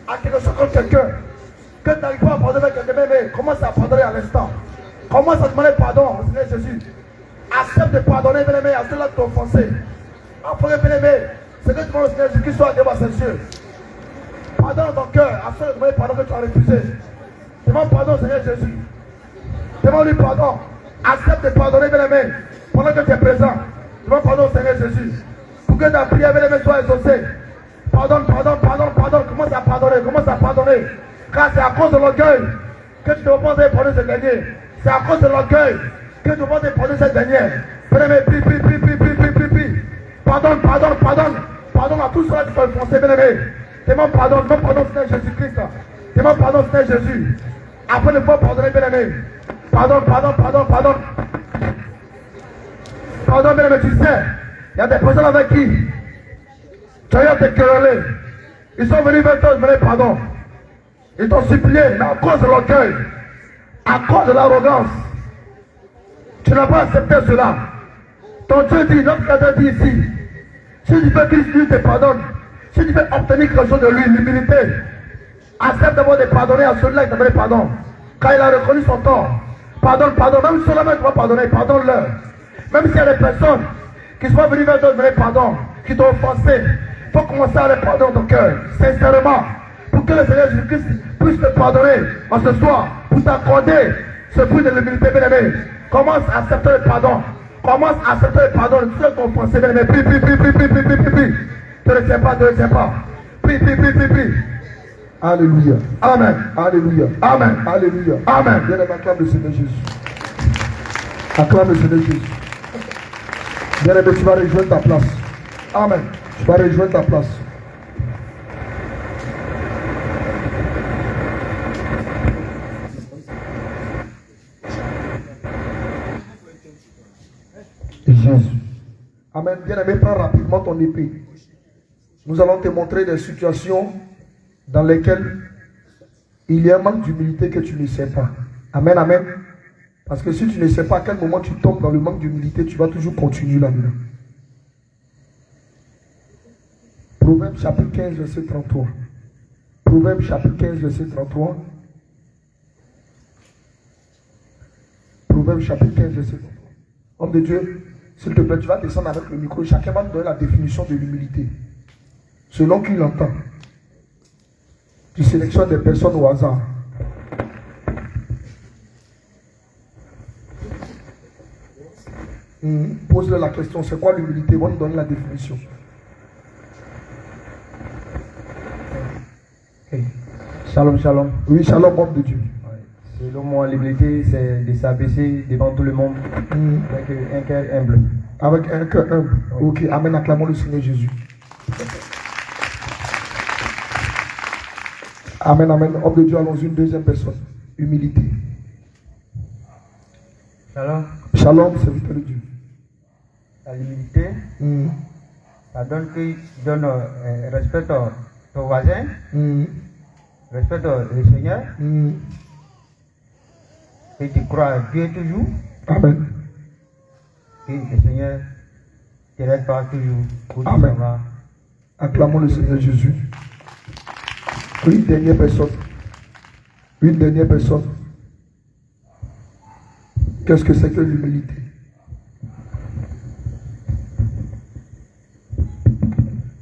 as quelque chose contre quelqu'un, que tu n'arrives pas à pardonner à quelqu'un, mais commence à pardonner à l'instant. Commence à demander pardon au Seigneur Jésus. Accepte de pardonner, bien-aimé, à ceux-là qui t'ont offensé. Après, bien-aimé, c'est que tu demandes au Seigneur Jésus qui soit devant ses yeux. Pardonne dans ton cœur, à ceux qui demandent pardon que tu as refusé. Demande pardon au Seigneur Jésus. Demande-lui pardon. Accepte de pardonner, bien-aimé, pendant que tu es présent. Demande pardon au Seigneur Jésus. Pour que ta prière, bien-aimé, soit exaucée. Pardonne. Commence à pardonner. Car c'est à cause de l'orgueil que tu ne vas pas pardonner ce dernier. C'est à cause de l'orgueil que tu ne vas pas pardonner cette dernière. Bien-aimé, prie. Pardonne à tous ceux-là qui t'ont offensé, bien-aimé. Demande pardon au Seigneur Jésus-Christ. Demande pardon au Seigneur Jésus. Afin de pouvoir pardonner, bien-aimé. Pardonne. Pardon, bien-aimé, tu sais, il y a des personnes avec qui tu as te quereller. Ils sont venus vers toi demander pardon. Ils t'ont supplié, mais à cause de l'orgueil, à cause de l'arrogance, tu n'as pas accepté cela. Ton Dieu dit, notre Créateur dit ici, si tu veux qu'il te pardonne, si tu veux obtenir quelque chose de lui, l'humilité, accepte d'abord de pardonner à ceux-là qui t'ont demandé pardon. Quand il a reconnu son tort, pardonne, même ceux-là même qui vont pardonner, pardonne-leur. Même s'il y a des personnes qui sont venues vers toi demander pardon, qui t'ont offensé, il faut commencer à les pardonner dans ton cœur, sincèrement, pour que le Seigneur Jésus-Christ puisse te pardonner en ce soir, pour t'accorder ce fruit de l'humilité, bien-aimé. Commence à accepter le pardon. Commence à accepter le pardon de ceux qui t'ont offensé, bien-aimé. Prie. Ne retiens pas. Prie. Alléluia. Amen. Bien-aimé, acclame le Seigneur Jésus. Acclame le Seigneur Jésus. Bien-aimé, tu vas rejoindre ta place. Amen. Tu vas rejoindre ta place. Jésus. Amen. Bien-aimé, prends rapidement ton épée. Nous allons te montrer des situations dans lesquelles il y a un manque d'humilité que tu ne sais pas. Amen. Parce que si tu ne sais pas à quel moment tu tombes dans le manque d'humilité, tu vas toujours continuer là-dedans. Proverbe chapitre 15, verset 33. Proverbe chapitre 15, verset 33. Proverbe chapitre 15, verset 33. Homme de Dieu, s'il te plaît, tu vas descendre avec le micro. Chacun va nous donner la définition de l'humilité. Selon qui l'entend. Tu sélectionnes des personnes au hasard. Pose-leur la question, c'est quoi l'humilité? On va nous donner la définition. Hey. Shalom. Oui, shalom, homme de Dieu. Selon moi, l'humilité, c'est de s'abaisser devant tout le monde avec un cœur humble. Avec un cœur humble. Oui. Ok, amen, acclamons le Seigneur Jésus. Amen. Homme de Dieu, allons une deuxième personne. Humilité. Shalom, serviteur de Dieu. L'humilité, ça donne respect ton voisin, respecte le Seigneur, et tu crois à Dieu toujours. Amen. Et le Seigneur te reste pas toujours. Amen. Acclamons le Seigneur Jésus. Une dernière personne. Qu'est-ce que c'est que l'humilité?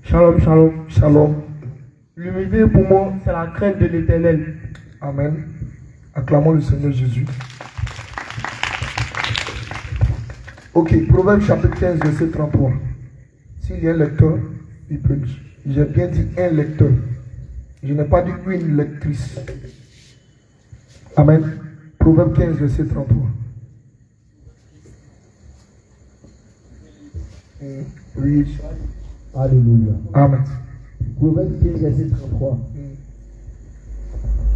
Shalom. L'humilité pour moi, c'est la crainte de l'Éternel. Amen. Acclamons le Seigneur Jésus. Ok, Proverbe chapitre 15, verset 33. S'il y a un lecteur, il peut lire. J'ai bien dit un lecteur. Je n'ai pas dit une lectrice. Amen. Proverbe 15, verset 33. Oui. Alléluia. Amen. Proverbe 15, verset 33.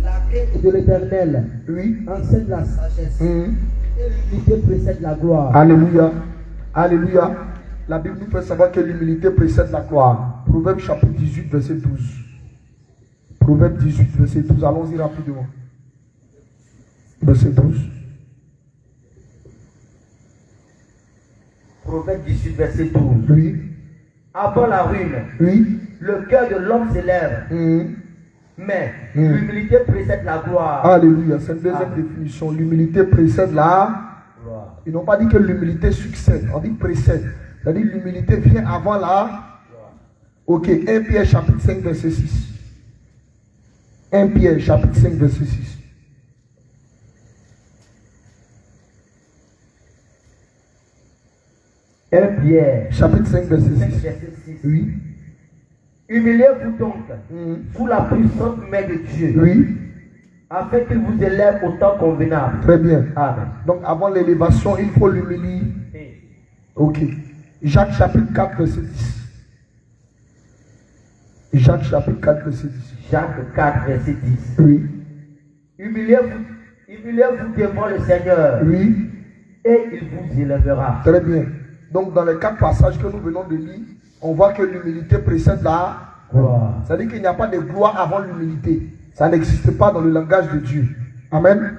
La crainte de l'Éternel Oui. enseigne la sagesse. Et l'humilité précède la gloire. Alléluia. Alléluia. La Bible nous fait savoir que l'humilité précède la gloire. Proverbe chapitre 18, verset 12. Proverbe 18, verset 12. Allons-y rapidement. Verset 12. Proverbe 18, verset 12. Oui. Avant la ruine, Oui. le cœur de l'homme s'élève, mais l'humilité précède la gloire. Alléluia. C'est une deuxième définition. L'humilité précède la Gloire. Ils n'ont pas dit que l'humilité succède. On dit précède. C'est-à-dire que l'humilité vient avant la. Ok. 1 Pierre chapitre 5, verset 6. 1 Pierre chapitre 5, verset 6. Pierre, Chapitre 5, verset 6. verset 6. Oui. Humiliez-vous donc sous la puissante main de Dieu, Oui. afin qu'il vous élève au temps convenable. Très bien. Amen. Donc avant l'élévation, il faut l'humilier. Ok. Jacques chapitre 4, verset 10. Jacques chapitre 4, verset 10. Jacques 4, verset 10. Oui. Humiliez-vous devant le Seigneur, Oui. et il vous élèvera. Très bien. Donc dans les 4 passages que nous venons de lire, on voit que l'humilité précède la Gloire. C'est-à-dire qu'il n'y a pas de gloire avant l'humilité. Ça n'existe pas dans le langage de Dieu. Amen.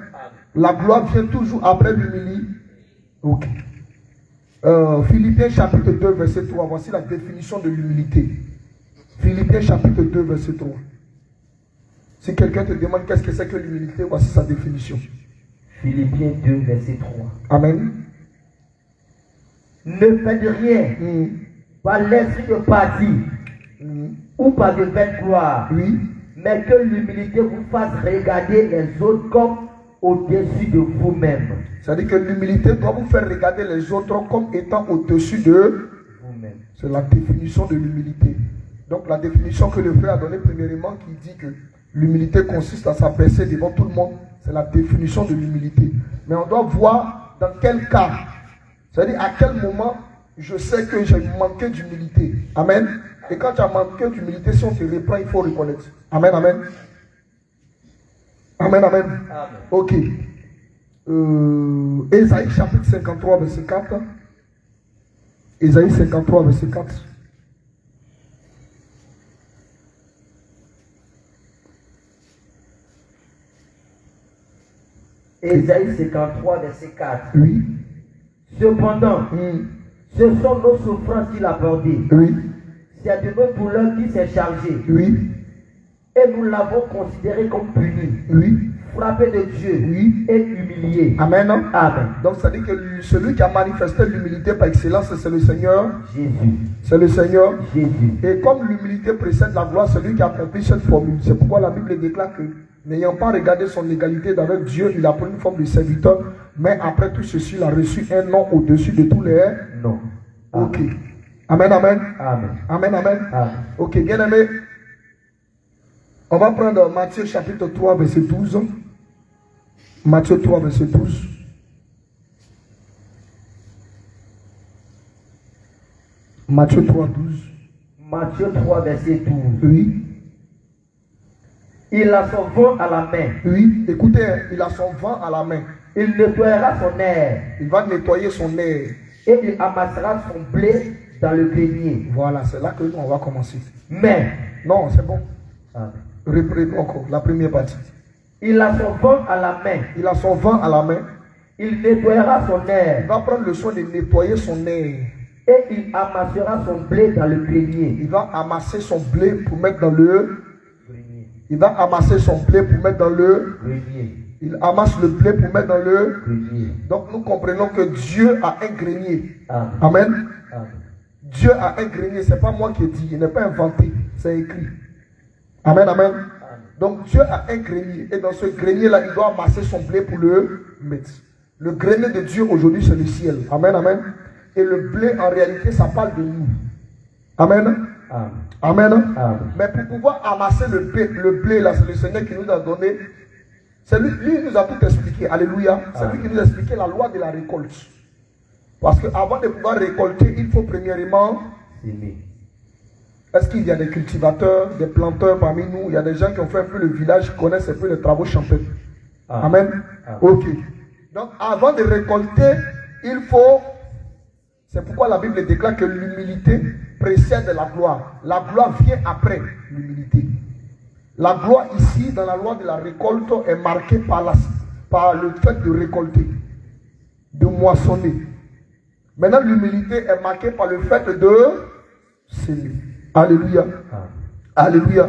La gloire vient toujours après l'humilité. Ok. Philippiens chapitre 2, verset 3. Voici la définition de l'humilité. Philippiens chapitre 2, verset 3. Si quelqu'un te demande qu'est-ce que c'est que l'humilité, voici sa définition. Philippiens 2, verset 3. Amen. Ne faites rien par l'esprit de parti ou par de vaine gloire, Oui. mais que l'humilité vous fasse regarder les autres comme au-dessus de vous-même. C'est-à-dire que l'humilité doit vous faire regarder les autres comme étant au-dessus de Vous-même. C'est la définition de l'humilité. Donc la définition que le frère a donnée premièrement qui dit que l'humilité consiste à s'abaisser devant tout le monde, c'est la définition de l'humilité. Mais on doit voir dans quel cas, c'est-à-dire à quel moment je sais que j'ai manqué d'humilité. Amen. Et quand tu as manqué d'humilité, si on te reprend, il faut reconnaître. Amen, amen. Amen, amen. Amen. Ok. Ésaïe chapitre 53, verset 4. Ésaïe 53, verset 4. Ésaïe 53, verset 4. Oui. Cependant, ce sont nos souffrances qu'il a portées. Oui. C'est de nos douleurs qu'il s'est chargé. Oui. Et nous l'avons considéré comme puni, Oui. frappé de Dieu Oui. et humilié. Amen. Amen. Donc ça dit que celui qui a manifesté l'humilité par excellence, c'est le Seigneur. Jésus. C'est le Seigneur. Jésus. Et comme l'humilité précède la gloire, celui qui a accompli cette formule. C'est pourquoi la Bible déclare que, n'ayant pas regardé son égalité avec Dieu, il a pris une forme de serviteur. Mais après tout ceci, il a reçu un nom au-dessus de tous les. Non. Ok. Amen, amen. Amen. Amen, amen. Amen. Ok, bien aimé. On va prendre Matthieu chapitre 3, verset 12. Matthieu 3, verset 12. Matthieu 3, 12. Matthieu 3, verset 12. Oui. Il a son vent à la main. Oui. Écoutez, il a son vent à la main. Il nettoiera son air. Il va nettoyer son air. Et il amassera son blé dans le grenier. Voilà, c'est là que nous, on va commencer. Mais, Non, c'est bon. Amen. Reprenons encore la première partie. Il a son vent à la main. Il a son vent à la main. Il nettoiera son Il air. va prendre le soin de nettoyer son air. Et il amassera son blé dans le grenier. Il va amasser son blé pour mettre dans le. Il va amasser son blé pour mettre dans le. Grenier. Il amasse le blé pour mettre dans le. Grenier. Donc nous comprenons que Dieu a un grenier. Amen. Amen. Amen. Dieu a un grenier. Ce n'est pas moi qui ai dit. Il n'est pas inventé. C'est écrit. Amen, amen. Donc Dieu a un grenier. Et dans ce grenier-là, il doit amasser son blé pour le mettre. Le grenier de Dieu aujourd'hui, c'est le ciel. Amen, amen. Et le blé, en réalité, ça parle de nous. Amen. Amen. Amen. Amen. Mais pour pouvoir amasser le blé là, c'est le Seigneur qui nous a donné. C'est lui qui nous a tout expliqué. Alléluia. C'est lui qui nous a expliqué la loi de la récolte. Parce qu'avant de pouvoir récolter, il faut premièrement s'aimer. Est-ce qu'il y a des cultivateurs, des planteurs parmi nous? Il y a des gens qui ont fait un peu le village, qui connaissent un peu les travaux champêtres. Amen. Ok. Donc avant de récolter, il faut... C'est pourquoi la Bible déclare que l'humilité précède la gloire. La gloire vient après l'humilité. La gloire ici, dans la loi de la récolte, est marquée par le fait de récolter, de moissonner. Maintenant, l'humilité est marquée par le fait de s'aimer. Alléluia. Alléluia.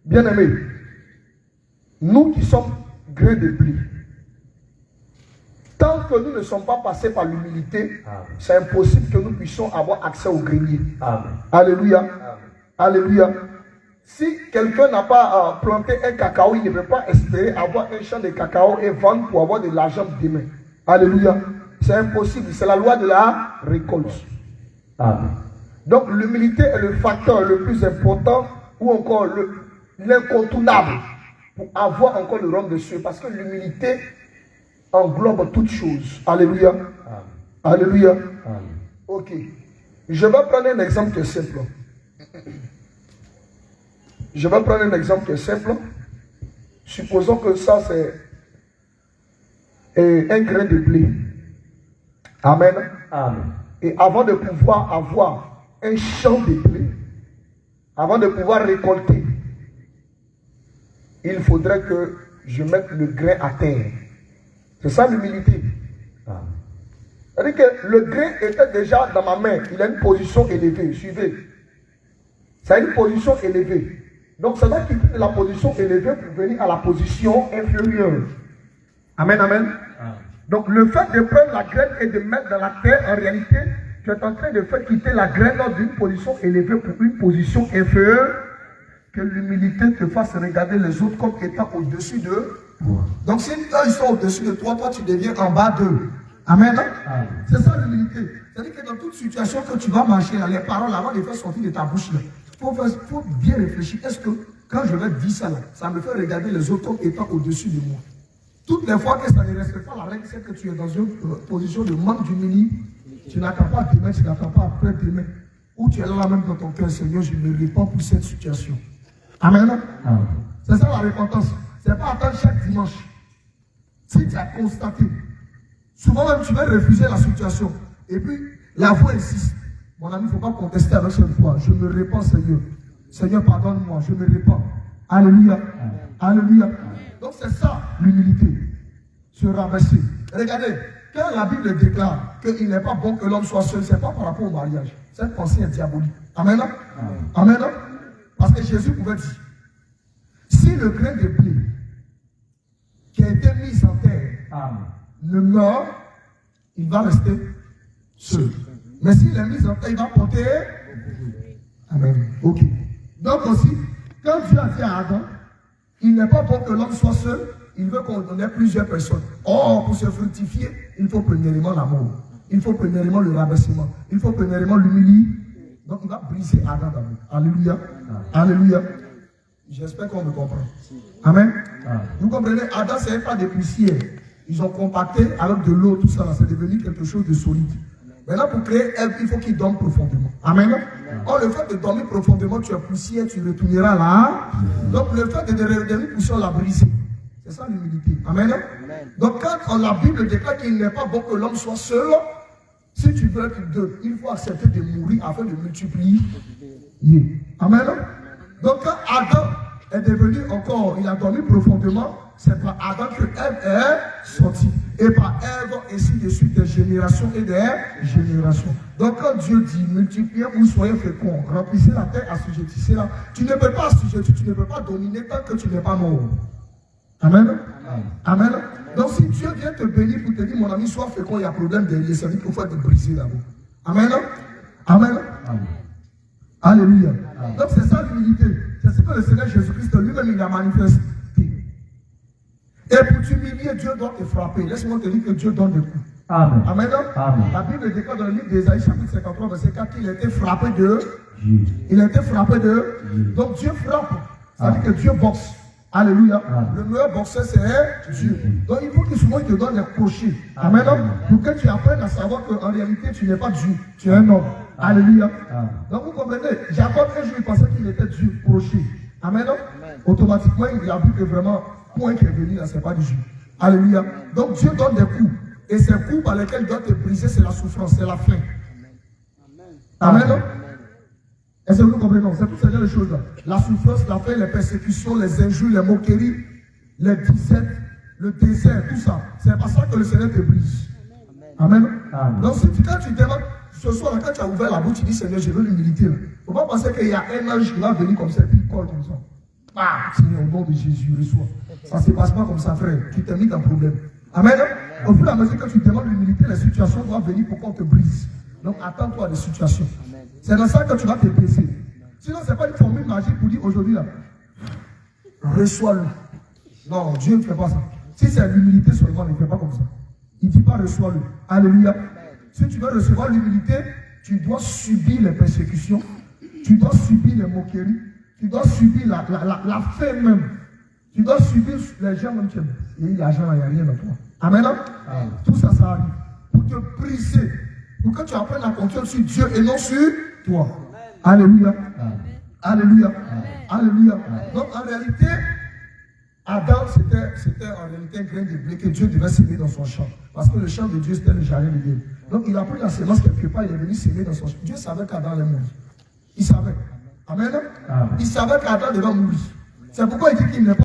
Bien-aimés, nous qui sommes grains de blé, tant que nous ne sommes pas passés par l'humilité, c'est impossible que nous puissions avoir accès au grenier. Alléluia. Alléluia. Si quelqu'un n'a pas planté un cacao, il ne peut pas espérer avoir un champ de cacao et vendre pour avoir de l'argent demain. Alléluia. C'est impossible. C'est la loi de la récolte. Amen. Donc l'humilité est le facteur le plus important ou encore l'incontournable pour avoir encore le royaume de Dieu. Parce que l'humilité englobe toutes choses. Alléluia. Amen. Alléluia. Amen. Ok. Je vais prendre un exemple qui est simple. Supposons que ça c'est un grain de blé. Amen. Amen. Et avant de pouvoir avoir un champ de blé, avant de pouvoir récolter, il faudrait que je mette le grain à terre. C'est ça l'humilité. C'est-à-dire que le grain était déjà dans ma main. Il a une position élevée. Suivez. Ça a une position élevée. Donc ça va quitter de la position élevée pour venir à la position inférieure. Amen, amen. Donc le fait de prendre la graine et de mettre dans la terre, en réalité, tu es en train de faire quitter la graine d'une position élevée pour une position inférieure. Que l'humilité te fasse regarder les autres comme étant au-dessus d'eux. Donc si ils sont au-dessus de toi, toi tu deviens en bas d'eux. Amen. C'est ça l'humilité. C'est-à-dire que dans toute situation que tu vas marcher, les paroles avant de faire sortir de ta bouche, il faut bien réfléchir. Est-ce que quand je vais dire ça, ça me fait regarder les autres comme étant au-dessus de moi? Toutes les fois que ça ne respecte pas la règle, c'est que tu es dans une position de manque d'humilité. Tu n'attends pas demain, tu n'attends pas après demain. Ou tu es là même dans ton cœur, Seigneur, je me réponds pour cette situation. Amen. C'est ça la repentance. Ce n'est pas attendre chaque dimanche. Si tu as constaté, souvent même tu vas refuser la situation. Et puis la voix insiste. Mon ami, il ne faut pas contester avec cette foi. Je me répands, Seigneur. Seigneur, pardonne-moi, je me répands. Alléluia. Alléluia. Donc c'est ça l'humilité. Se rabaisser. Regardez, quand la Bible déclare qu'il n'est pas bon que l'homme soit seul, ce n'est pas par rapport au mariage. Cette pensée est diabolique. Amen. Amen. Parce que Jésus pouvait dire, si le grain de blé qui a été mis en terre ne meurt, il va rester seul. Mais s'il est mis en terre, il va porter. Amen. Ok. Donc aussi, quand Dieu a dit à Adam, il n'est pas bon que l'homme soit seul, il veut qu'on ait plusieurs personnes. Or, pour se fructifier, il faut premièrement l'amour. Il faut premièrement le rabaissement. Il faut premièrement l'humilité. Donc il va briser Adam d'abord. Alléluia. Alléluia. J'espère qu'on me comprend. Amen. Vous comprenez, Adam, c'est pas des poussières. Ils ont compacté avec de l'eau, tout ça, c'est devenu quelque chose de solide. Maintenant, pour créer Ève, il faut qu'il dorme profondément. Amen. Or, le fait de dormir profondément, tu es poussière, tu retourneras là. Donc, le fait de redevenir poussière, on l'a brisé. C'est ça l'humilité. Amen. Donc, quand la Bible déclare qu'il n'est pas bon que l'homme soit seul, si tu veux être deux, il faut accepter de mourir afin de multiplier. Amen. Donc, quand Adam est devenu encore, il a dormi profondément, c'est par Adam que Ève est sortie. Et par Ève, ainsi de suite, des générations et des générations. Donc, quand Dieu dit multipliez, vous soyez féconds, remplissez la terre, assujettissez-la, tu ne peux pas assujettir, tu ne peux pas dominer tant que tu n'es pas mort. Amen. Amen. Donc, si Dieu vient te bénir pour te dire, mon ami, sois fécond, il y a problème derrière, ça veut dire qu'il faut être brisé d'abord. Amen. Amen. Alléluia. Donc, c'est ça l'humilité. C'est ce que le Seigneur Jésus-Christ lui-même, il a manifesté. Et pour t'humilier, Dieu doit te frapper. Laisse-moi te dire que Dieu donne des coups. Amen. Amen. Amen. La Bible déclare dans le livre d'Ésaïe, chapitre 53, verset 4, qu'il a été frappé de. Dieu. Il a été frappé de. Donc Dieu frappe. Ça veut dire que Dieu boxe. Alléluia. Amen. Le meilleur boxeur, c'est Dieu. Donc il faut que souvent il te donne des crochets. Amen. Pour que tu apprennes à savoir qu'en réalité, tu n'es pas Dieu. Tu es un homme. Alléluia. Amen. Donc vous comprenez, Jacob, un jour, il pensait qu'il était Dieu, crochet. Amen. Automatiquement, il a vu que vraiment, point qui est venu là, ce n'est pas du Dieu. Alléluia. Donc Dieu donne des coups. Et ces coups par lesquels il doit te briser, c'est la souffrance, c'est la faim. Amen. Est-ce que vous comprenez? C'est toutes ces choses-là. La souffrance, la faim, les persécutions, les injures, les moqueries, les disettes, le désert, tout ça. C'est par ça que le Seigneur te brise. Amen. Amen. Donc quand tu demandes, ce soir, quand tu as ouvert la bouche, tu dis Seigneur, je veux l'humilité. Il ne faut pas penser qu'il y a un ange qui va venir comme ça, puis il colle comme ça. Ah, Seigneur, au nom de Jésus, reçois. Ça ne se passe pas comme ça, frère. Tu t'es mis dans le problème. Amen. Au fur et à mesure que tu demandes l'humilité, les situations doivent venir pour qu'on te brise. Donc attends-toi à des situations. C'est dans ça que tu vas te baisser. Sinon, ce n'est pas une formule magique pour dire aujourd'hui là, reçois-le. Non, Dieu ne fait pas ça. Si c'est l'humilité seulement, il ne fait pas comme ça. Il ne dit pas reçois-le. Alléluia. Si tu veux recevoir l'humilité, tu dois subir les persécutions, tu dois subir les moqueries, tu dois subir la faim même. Tu dois subir les gens même qui aiment. Il y a l'argent, il n'y a rien dans toi. Amen. Amen. Tout ça, ça arrive. Pour te briser. Pour que tu apprennes à compter sur Dieu et non sur toi. Alléluia. Amen. Alléluia. Amen. Alléluia. Amen. Donc en réalité, Adam, c'était en réalité un grain de blé que Dieu devait s'aimer dans son champ. Parce que le champ de Dieu, c'était le jardin de Dieu. Donc il a pris la semence quelque part, il est venu s'aimer dans son champ. Dieu savait qu'Adam allait mourir. Il savait. Amen. Amen. Il savait qu'Adam devait mourir. C'est pourquoi il dit qu'il n'est pas